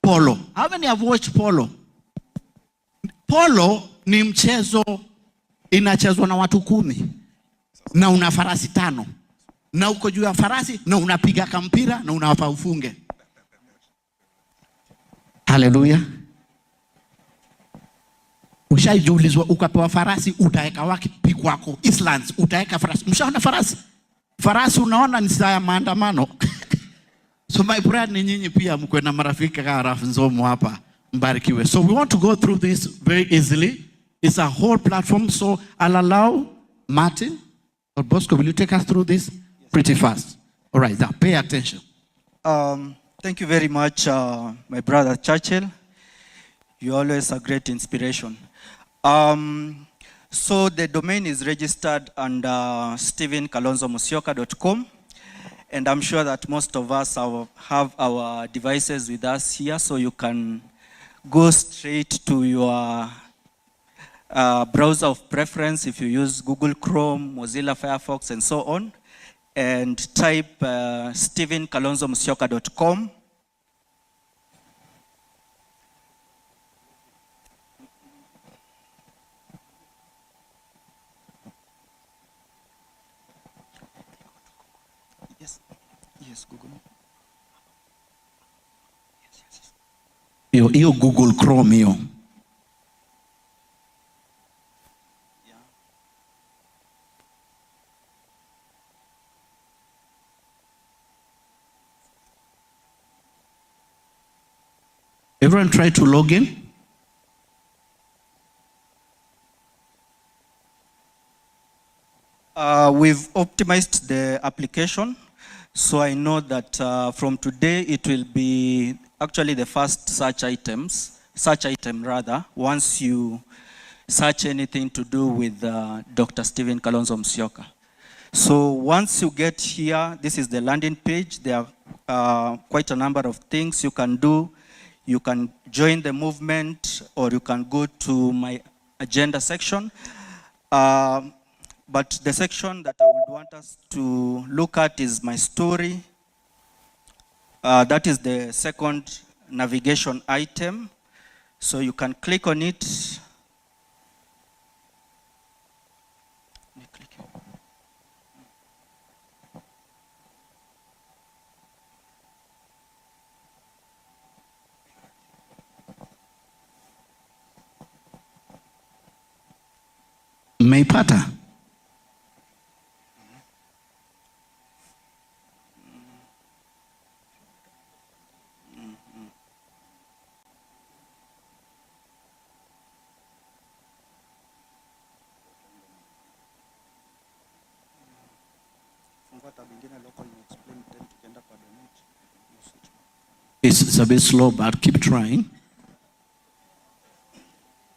A: polo. How many have watched polo? Polo ni mchezo inachezwa na watu 10. Na una farasi 5. Na uko juu ya farasi na unapiga kampira na unawapa ufunge. Hallelujah. Ushajiulizwa ukapewa farasi utaeka wapi kwako? Islands utaeka farasi. Mshaona farasi? Farasi unaona ni saa ya maandamano. So my prayer ni nyinyi pia mkwe na marafiki kama Raf Nzomo hapa mbarikiwe. So we want to go through this very easily. It's a whole platform, so I'll allow Martin or Bosco, will you take us through this pretty fast? All right, now pay attention.
L: Thank you very much, my brother Churchill. You're always a great inspiration. So the domain is registered under stevenkalonzomusyoka.com, and I'm sure that most of us have our devices with us here, so you can go straight to your browser of preference if you use Google Chrome, Mozilla Firefox, and so on, and type stevenkalonzomusyoka.com.
D: Yes, Google.
A: Hiyo Google Chrome hiyo. Everyone try to log in.
L: We've optimized the application, so I know that from today it will be actually the first search item rather, once you search anything to do with Dr. Stephen Kalonzo Musyoka. So once you get here, this is the landing page. There are quite a number of things you can do. You can join the movement, or you can go to my agenda section. But the section that I would want us to look at is my story. That is the second navigation item. So you can click on it.
A: Mmeipata? It's a bit slow, but keep trying.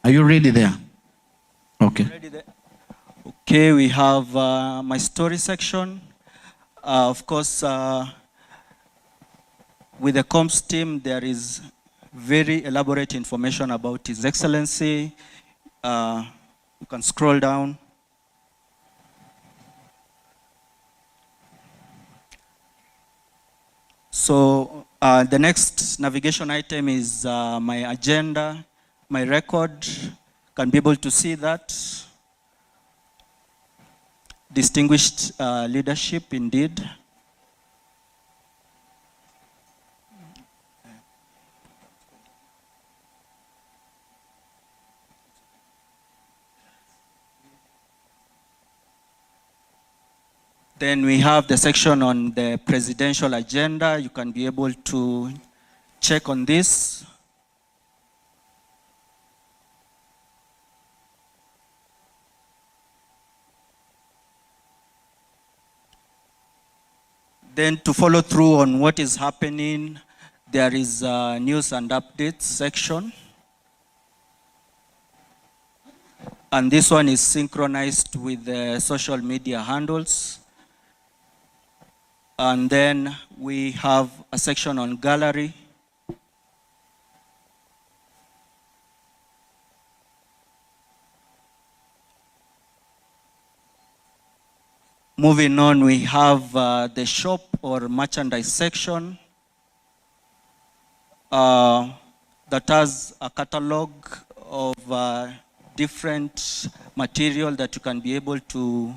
A: Are you ready there? Okay.
L: Okay, we have my story section. Of course, with the comms team, there is very elaborate information about His Excellency. You can scroll down. So the next navigation item is my agenda, my record. Can be able to see that. Distinguished leadership indeed. Then we have the section on the presidential agenda. You can be able to check on this. Then to follow through on what is happening, there is a news and updates section. And this one is synchronized with the social media handles. And then we have a section on gallery. Moving on, we have the shop or merchandise section that has a catalog of different material that you can be able to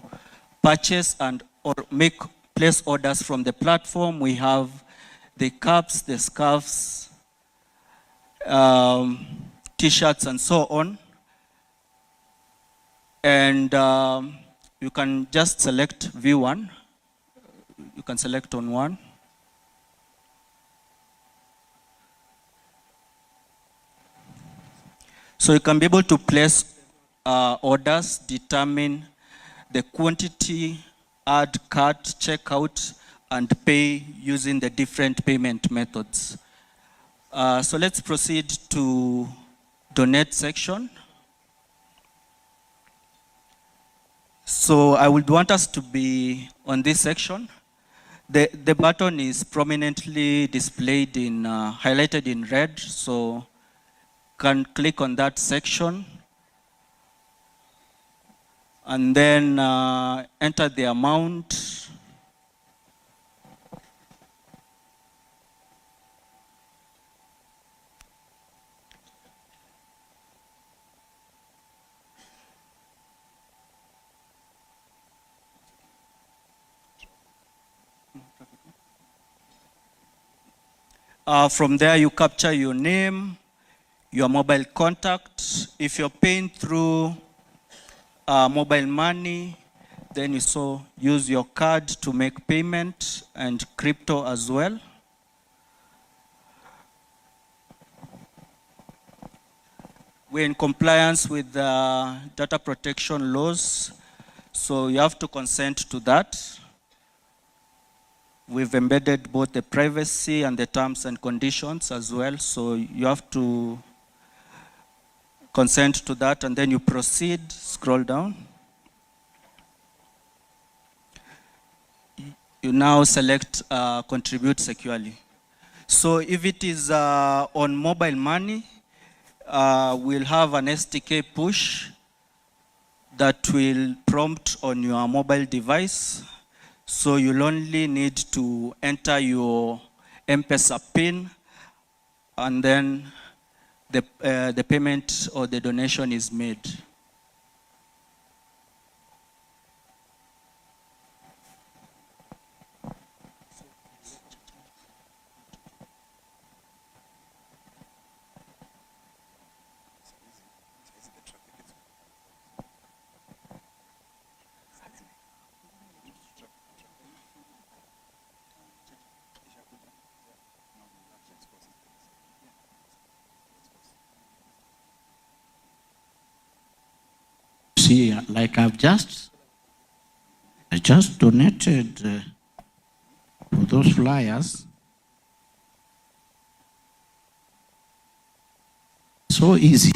L: purchase and or place orders from the platform. We have the caps, the scarves, t-shirts, and so on. And you can just select view one. You can select on one. So you can be able to place orders, determine the quantity, add cart, checkout, and pay using the different payment methods. So let's proceed to donate section. So I would want us to be on this section. The button is prominently displayed in, highlighted in red, so can click on that section and then enter the amount. From there, you capture your name, your mobile contact. If you're paying through mobile money, then you use your card to make payment, and crypto as well. We're in compliance with the data protection laws, so you have to consent to that. We've embedded both the privacy and the terms and conditions as well, so you have to consent to that, and then you proceed, scroll down. You now select contribute securely. So if it is on mobile money, we'll have an SDK push that will prompt on your mobile device. So you'll only need to enter your M-Pesa PIN, and then the payment or the donation is made.
A: See, like I just donated for those flyers. So easy.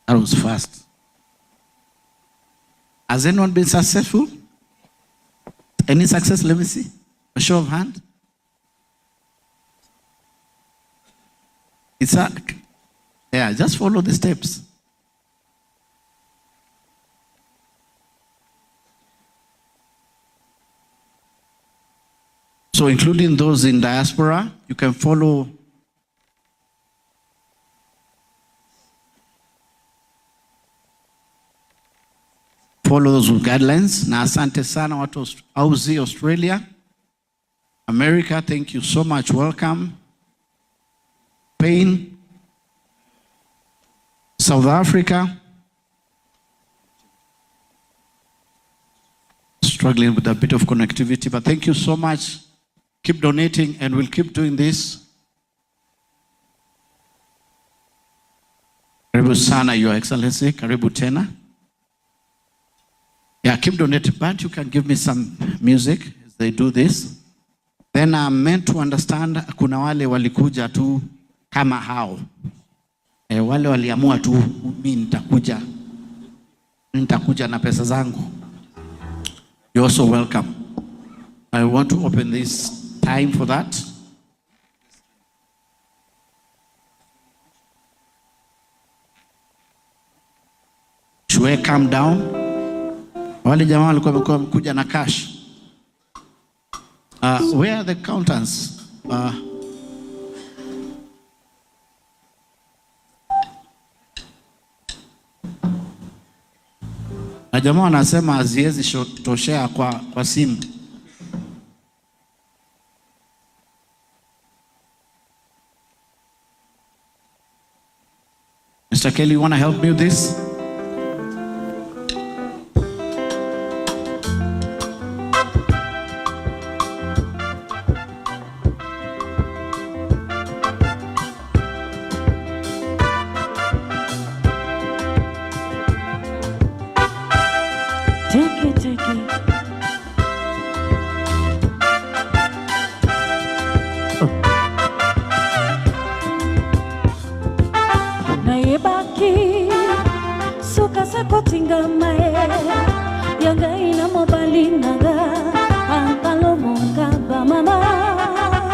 A: That was fast. Has anyone been successful? Any success? Let me see. A show of hand. Yeah, just follow the steps. So including those in diaspora, you can follow those guidelines. Na asante sana watu Aussie, Australia, America, thank you so much, welcome. Spain, South Africa, struggling with a bit of connectivity, but thank you so much. Keep donating and we'll keep doing this. Karibu sana, Your Excellency, karibu tena. Yeah, keep donating, but you can give me some music as they do this. Then I'm meant to understand, kuna wale walikuja tu kama hao. Wale waliamua tu, mimi nitakuja na pesa zangu. You're also welcome. I want to open this time for that. Should I calm down? Wale jamaa walikuwa wamekuja na cash. Where are the accountants? Na jamaa wanasema haziwezi toshea kwa simu. Mr. Kelly, you want to help me with this?
Q: Naibaki suka sakotinga mae yanga ina mobali naga ankalo monga ba mama